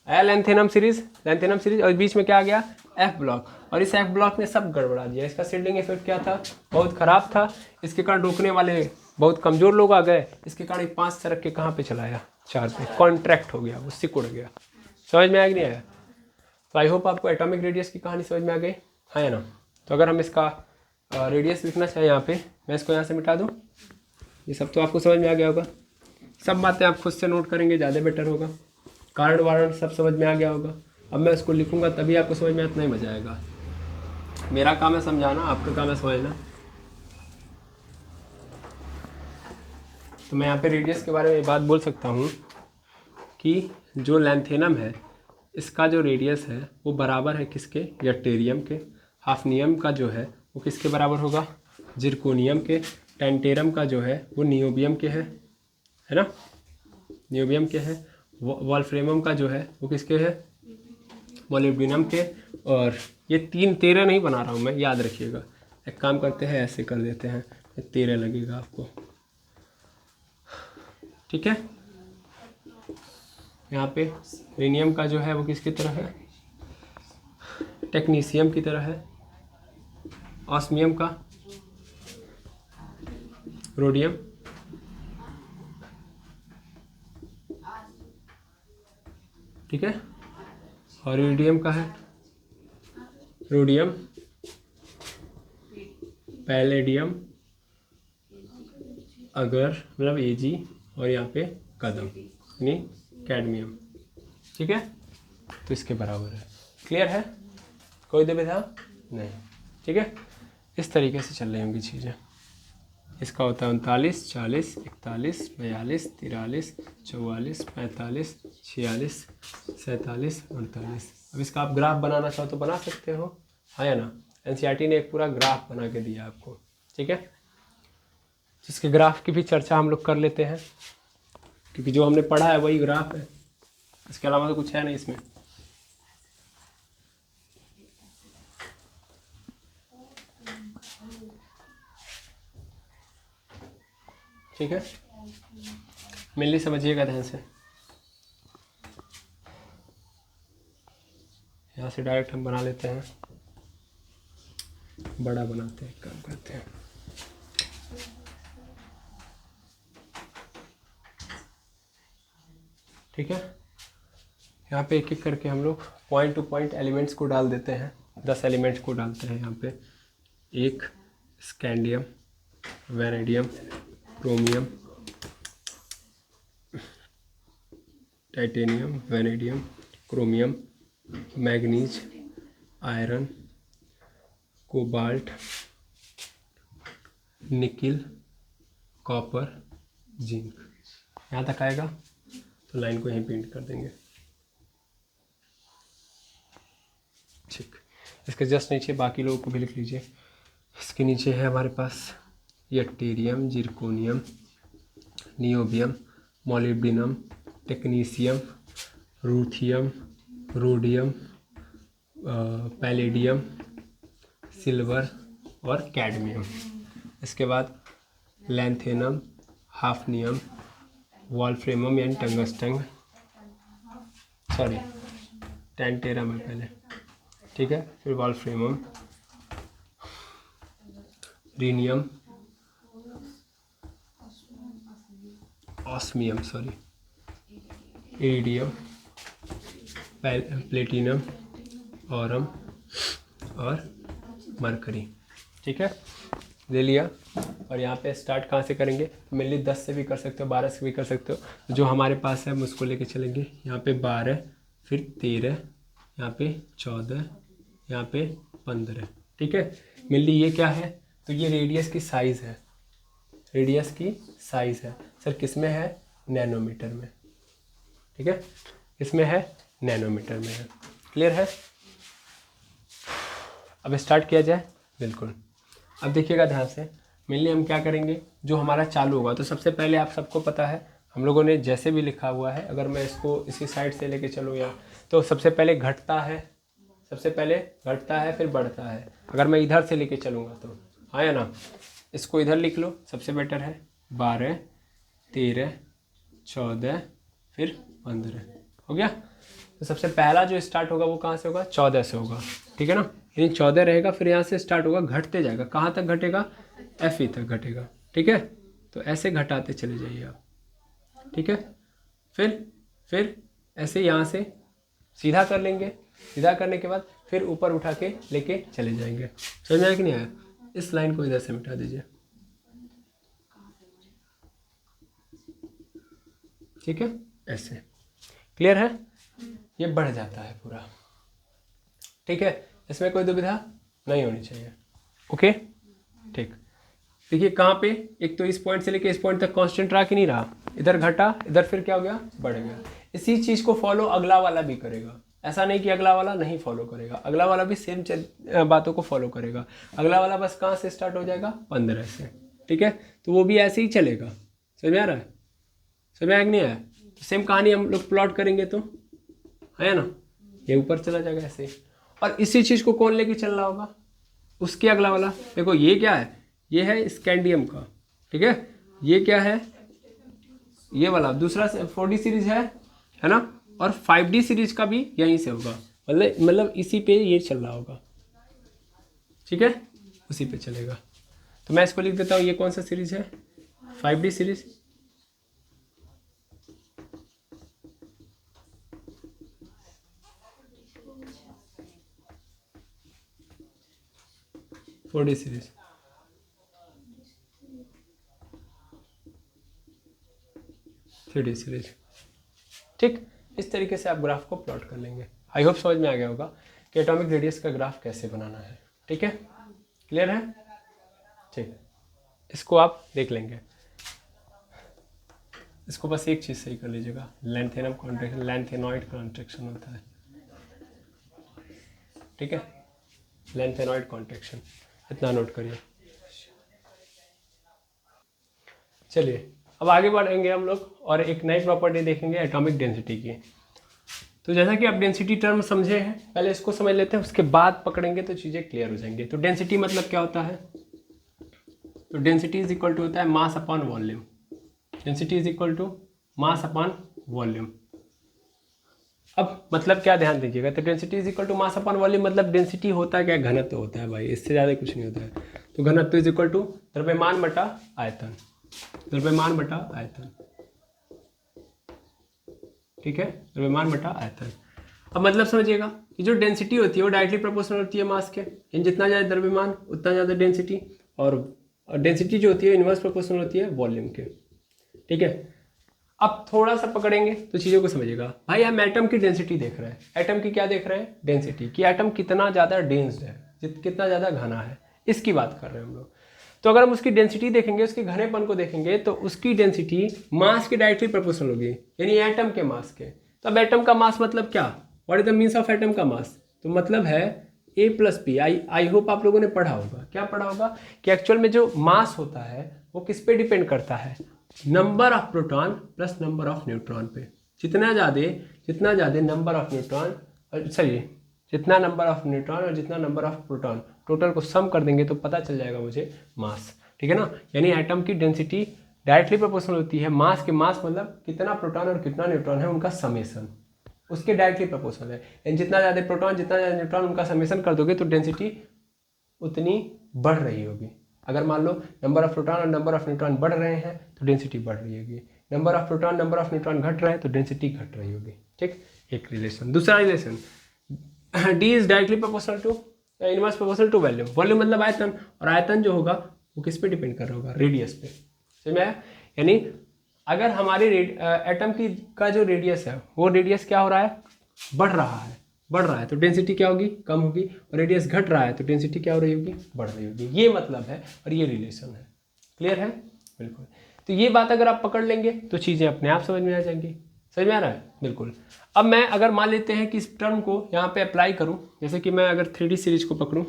आया लैंथेनम सीरीज और बीच में क्या आ गया, एफ ब्लॉक, और इस एफ ब्लॉक ने सब गड़बड़ा दिया। इसका शील्डिंग इफेक्ट क्या था, बहुत खराब था, इसके कारण रोकने वाले बहुत कमजोर लोग आ गए, इसके कारण 5 सरक के कहाँ पे चलाया, 4 पे, कॉन्ट्रैक्ट हो गया, वो सिकुड़ गया। समझ में आया कि नहीं आया? तो आई होप आपको एटॉमिक रेडियस की कहानी समझ में आ गई, हाँ या ना? तो अगर हम इसका रेडियस लिखना चाहें यहाँ पे, मैं इसको यहाँ से मिटा दूँ, ये सब तो आपको समझ में आ गया होगा, सब बातें आप खुद से नोट करेंगे ज़्यादा बेटर होगा, कारण वारण सब समझ में आ गया होगा। अब मैं इसको लिखूंगा तभी आपको समझ में इतना ही मजा आएगा। मेरा काम है समझाना, आपका काम है समझना। तो मैं यहाँ पे रेडियस के बारे में बात बोल सकता हूँ कि जो लैंथेनम है इसका जो रेडियस है वो बराबर है किसके, यट्टेरियम के। हाफनियम का जो है वो किसके बराबर होगा, जिरकोनियम के। टेंटेरम का जो है वो नियोबियम के है ना, नियोबियम के है। वॉल्फ्रेमम का जो है वो किसके है, मोलिब्डेनम के। और ये 13 नहीं बना रहा हूँ मैं, याद रखिएगा। एक काम करते हैं, ऐसे कर देते हैं, 13 लगेगा आपको, ठीक है। यहाँ पे रेनियम का जो है वो किसकी तरह है, टेक्नीशियम की तरह है। ऑस्मियम का रोडियम, ठीक है। और इरिडियम का है रोडियम, पैलेडियम, अगर मतलब Ag, और यहाँ पे कदम यानी कैडमियम, ठीक है। तो इसके बराबर है, क्लियर है, कोई दुविधा नहीं, ठीक है। इस तरीके से चल रही होंगी चीज़ें। इसका होता है 39, 40, 41, 42, 43, 44, 45, 46, 47, 48। अब इसका आप ग्राफ बनाना चाहो तो बना सकते हो, हाँ या ना। एनसीईआरटी ने एक पूरा ग्राफ बना के दिया आपको, ठीक है। जिसके ग्राफ की भी चर्चा हम लोग कर लेते हैं, क्योंकि जो हमने पढ़ा है वही ग्राफ है, इसके अलावा तो कुछ है नहीं इसमें। ठीक है, मेनली समझिएगा ध्यान से। यहाँ से डायरेक्ट हम बना लेते हैं, बड़ा बनाते हैं, काम करते हैं। ठीक है, यहाँ पे एक एक करके हम लोग पॉइंट टू पॉइंट एलिमेंट्स को डाल देते हैं। 10 एलिमेंट्स को डालते हैं यहाँ पे। 1 scandium, vanadium, chromium, titanium, vanadium, chromium, manganese, iron, cobalt, nickel, copper, zinc. यहाँ तक आएगा तो लाइन को यहीं पेंट कर देंगे, ठीक। इसके जस्ट नीचे बाकी लोगों को भी लिख लीजिए। इसके नीचे है हमारे पास yttrium, zirconium, niobium, molybdenum, technetium, ruthenium, rhodium, palladium, silver और कैडमियम। इसके बाद लैंथेनम, हाफनियम, वॉल्फ्रेमम यानी टंगस्टन, सॉरी टेंटेरम है पहले, ठीक है। फिर wolfram, rhenium, osmium, sorry iridium, platinum, aurum और मरकरी, ठीक है, ले लिया। और यहाँ पे स्टार्ट कहाँ से करेंगे, मेनली 10 से भी कर सकते हो, 12 से भी कर सकते हो, जो हमारे पास है हम उसको लेके चलेंगे। यहाँ पे 12, फिर 13, यहाँ पे 14, यहाँ पे 15, ठीक है। मेनली ये क्या है, तो ये रेडियस की साइज़ है, रेडियस की साइज है। सर किस में है? नैनोमीटर में। ठीक है, इसमें है नैनोमीटर में है। क्लियर है? अब स्टार्ट किया जाए। बिल्कुल। अब देखिएगा ध्यान से, मेनली हम क्या करेंगे, जो हमारा चालू होगा तो सबसे पहले आप सबको पता है हम लोगों ने जैसे भी लिखा हुआ है, अगर मैं इसको इसी साइड से लेके चलूँ या तो सबसे पहले घटता है, सबसे पहले घटता है फिर बढ़ता है। अगर मैं इधर से लेके चलूँगा तो हाँ या ना, इसको इधर लिख लो, सबसे बेटर है। 12, 13, 14 फिर 15 हो गया। तो सबसे पहला जो स्टार्ट होगा वो कहाँ से होगा? 14 से होगा। ठीक है ना, यानी 14 रहेगा, फिर यहाँ से स्टार्ट होगा, घटते जाएगा। कहाँ तक घटेगा? Fe तक घटेगा। ठीक है, तो ऐसे घटाते चले जाइए आप। ठीक है, फिर ऐसे यहाँ से सीधा कर लेंगे, सीधा करने के बाद फिर ऊपर उठा के लेके चले जाएंगे। समझ में आया कि नहीं आया? इस लाइन को इधर से मिटा दीजिए। ठीक है, ऐसे। क्लियर है? ये बढ़ जाता है पूरा। ठीक है, इसमें कोई दुविधा नहीं होनी चाहिए। ओके, ठीक। देखिए कहाँ पे, एक तो इस पॉइंट से लेके इस पॉइंट तक कांस्टेंट रहा कि नहीं रहा? इधर घटा, इधर फिर क्या हो गया? बढ़ गया। इसी चीज़ को फॉलो अगला वाला भी करेगा। ऐसा नहीं कि अगला वाला नहीं फॉलो करेगा, अगला वाला भी सेम बातों को फॉलो करेगा। अगला वाला बस कहाँ से स्टार्ट हो जाएगा? 15 से। ठीक है, तो वो भी ऐसे ही चलेगा। समझ में आ रहा है? समझ में आया कि नहीं आया? तो सेम कहानी हम लोग प्लॉट करेंगे तो है ना, ये ऊपर चला जाएगा ऐसे ही। और इसी चीज़ को कौन लेके चल रहा होगा? उसके अगला वाला। देखो ये क्या है? ये है स्कैंडियम का। ठीक है, ये क्या है? ये वाला दूसरा 4D सीरीज है ना, और 5D सीरीज का भी यहीं से होगा। मतलब इसी पे ये चल रहा होगा। ठीक है, उसी पे चलेगा। तो मैं इसको लिख देता हूँ, ये कौन सा सीरीज है? 5D series. Four series. Three D series. ठीक, इस तरीके से आप ग्राफ को प्लॉट कर लेंगे। आई होप समझ में आ गया होगा कि एटॉमिक रेडियस का ग्राफ कैसे बनाना है। ठीक है, क्लियर है? ठीक, इसको आप देख लेंगे। इसको बस एक चीज़ सही कर लीजिएगा, लेंथेनम कॉन्ट्रैक्शन, लेंथेनॉइड कॉन्ट्रैक्शन होता है। ठीक है, लेंथेनॉइड कॉन्ट्रैक्शन, इतना नोट करिए। चलिए अब आगे बढ़ेंगे हम लोग और एक नई प्रॉपर्टी देखेंगे एटॉमिक डेंसिटी की। तो जैसा कि आप डेंसिटी टर्म समझे हैं, पहले इसको समझ लेते हैं, उसके बाद पकड़ेंगे तो चीज़ें क्लियर हो जाएंगी। तो डेंसिटी मतलब क्या होता है? तो डेंसिटी इज इक्वल टू होता है mass upon volume. Density is equal to mass upon volume. अब मतलब क्या, ध्यान दीजिएगा। तो density is equal to mass upon volume मतलब डेंसिटी होता है क्या? घनत्व होता है भाई, इससे ज़्यादा कुछ नहीं होता है। तो घनत्व इज इक्वल टू द्रव्यमान बटा आयतन, द्रव्यमान बटा आयतन। ठीक है, द्रव्यमान बटा आयतन। अब मतलब समझिएगा कि जो डेंसिटी होती है वो डायरेक्टली प्रोपोर्शनल होती है मास के, यानी जितना ज़्यादा द्रव्यमान उतना ज़्यादा डेंसिटी, और डेंसिटी जो होती है इनवर्स प्रोपोर्शनल होती है वॉल्यूम के। ठीक है, अब थोड़ा सा पकड़ेंगे तो चीज़ों को समझिएगा। भाई हम एटम की डेंसिटी देख रहे हैं, एटम की क्या देख रहे हैं? डेंसिटी, कि एटम कितना ज़्यादा डेंस्ड है, कितना ज़्यादा घना है, इसकी बात कर रहे हैं हम लोग। तो अगर हम उसकी डेंसिटी देखेंगे, उसके घनेपन को देखेंगे, तो उसकी डेंसिटी मास के डायरेक्टली प्रोपोर्शनल होगी, यानी एटम के मास के। तो अब एटम का मास मतलब क्या? What is the means of atom का मास? तो मतलब है A + P। आई होप आप लोगों ने पढ़ा होगा। क्या पढ़ा होगा? कि एक्चुअल में जो मास होता है वो किस पे डिपेंड करता है? Number of proton plus number of neutron पे। जितना ज़्यादा नंबर ऑफ न्यूट्रॉन, सॉरी जितना नंबर ऑफ न्यूट्रॉन और जितना नंबर ऑफ प्रोटॉन, टोटल को सम कर देंगे तो पता चल जाएगा मुझे मास। ठीक है ना, यानी एटम की डेंसिटी डायरेक्टली प्रोपोर्शनल होती है मास के। मास मतलब कितना प्रोटॉन और कितना न्यूट्रॉन है उनका समेसन, उसके डायरेक्टली प्रोपोर्शनल है। यानी जितना ज़्यादा प्रोटॉन जितना ज़्यादा न्यूट्रॉन उनका समेसन कर दोगे तो डेंसिटी उतनी बढ़ रही होगी। अगर मान लो नंबर ऑफ प्रोटॉन और नंबर ऑफ न्यूट्रॉन बढ़ रहे हैं तो डेंसिटी बढ़ रही होगी, number of proton number of neutron घट रहे हैं तो डेंसिटी घट रही होगी। ठीक, एक रिलेशन। दूसरा relation, D is directly proportional to inverse proportional to volume. Volume मतलब आयतन, और आयतन जो होगा वो किस पे डिपेंड कर रहा होगा? रेडियस पे। समझ में आया? यानी अगर हमारे एटम की का जो रेडियस है वो रेडियस क्या हो रहा है? बढ़ रहा है तो डेंसिटी क्या होगी? कम होगी। और रेडियस घट रहा है तो डेंसिटी क्या हो रही होगी? बढ़ रही होगी। ये मतलब है और ये रिलेशन है। क्लियर है? बिल्कुल। तो ये बात अगर आप पकड़ लेंगे तो चीज़ें अपने आप समझ में आ जाएंगी। समझ में आ रहा है? बिल्कुल। अब मैं अगर मान लेते हैं कि इस टर्म को यहाँ पे अप्लाई करूँ, जैसे कि मैं अगर 3D सीरीज को पकड़ूँ,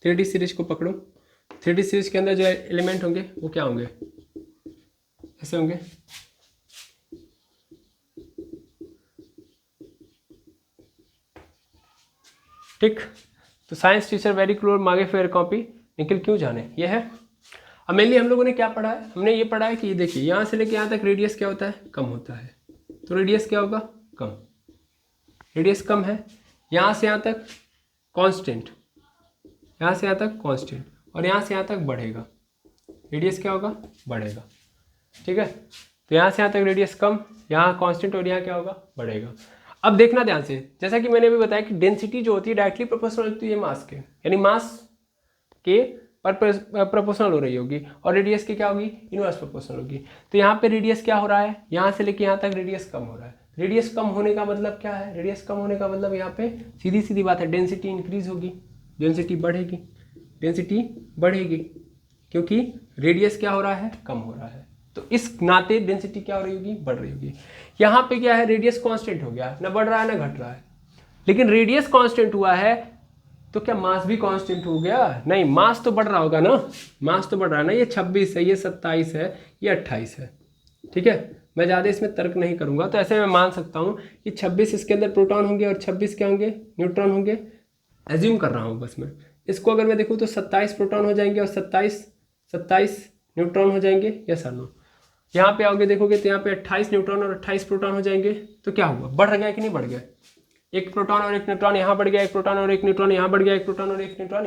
3D सीरीज को पकड़ूँ, 3D सीरीज के अंदर जो एलिमेंट होंगे वो क्या होंगे, ऐसे होंगे। ठीक, तो साइंस टीचर वेरी क्लोर मांगे फेयर कॉपी निखिल क्यों जाने, ये है। अब मेनली हम लोगों ने क्या पढ़ा है, हमने ये पढ़ा है कि देखिए यहाँ से लेके यहाँ तक रेडियस क्या होता है, कम होता है। तो रेडियस क्या होगा, कम, रेडियस कम है। यहाँ से यहाँ तक कांस्टेंट, यहाँ से यहाँ तक कांस्टेंट, और यहाँ से यहाँ तक बढ़ेगा, रेडियस क्या होगा, बढ़ेगा। ठीक है, तो यहाँ से यहाँ तक रेडियस कम, यहाँ कांस्टेंट, और यहाँ क्या होगा, बढ़ेगा। अब देखना ध्यान से, जैसा कि मैंने अभी बताया कि डेंसिटी जो होती है डायरेक्टली प्रोपोर्शनल होती है मास के, यानी मास के पर प्रोपोर्शनल हो रही होगी, और रेडियस की क्या होगी, इनवर्स प्रोपोर्शनल होगी। तो यहाँ पे रेडियस क्या हो रहा है, यहाँ से लेके यहाँ तक रेडियस कम हो रहा है। रेडियस कम होने का मतलब क्या है, रेडियस कम होने का मतलब यहाँ पे सीधी सीधी बात है, डेंसिटी इंक्रीज होगी, डेंसिटी बढ़ेगी, डेंसिटी बढ़ेगी, क्योंकि रेडियस क्या हो रहा है, कम हो रहा है। तो इस नाते डेंसिटी क्या हो रही होगी, बढ़ रही होगी। यहाँ पे क्या है, रेडियस कांस्टेंट हो गया, ना बढ़ रहा है ना घट रहा है। लेकिन रेडियस कांस्टेंट हुआ है तो क्या मास भी कांस्टेंट हो गया, नहीं, मास तो बढ़ रहा होगा ना, मास तो बढ़ रहा है ना। ये 26 है, ये 27 है, ये 28 है। ठीक है, मैं ज़्यादा इसमें तर्क नहीं करूँगा। तो ऐसे मैं मान सकता हूँ कि 26 इसके अंदर प्रोटॉन होंगे और 26 क्या होंगे, न्यूट्रॉन होंगे। एज्यूम कर रहा हूँ बस मैं इसको। अगर मैं देखूँ तो 27 प्रोटॉन हो जाएंगे और 27 न्यूट्रॉन हो जाएंगे, यस और नो। यहाँ पे आओगे देखोगे तो यहाँ पे 28 न्यूट्रॉन और 28 प्रोटॉन हो जाएंगे। तो क्या हुआ, बढ़ गया कि नहीं बढ़ गया, एक प्रोटॉन और एक न्यूट्रॉन यहाँ बढ़ गया, एक प्रोटॉन और एक न्यूट्रॉन यहाँ बढ़ गया, एक प्रोटॉन और एक न्यूट्रॉन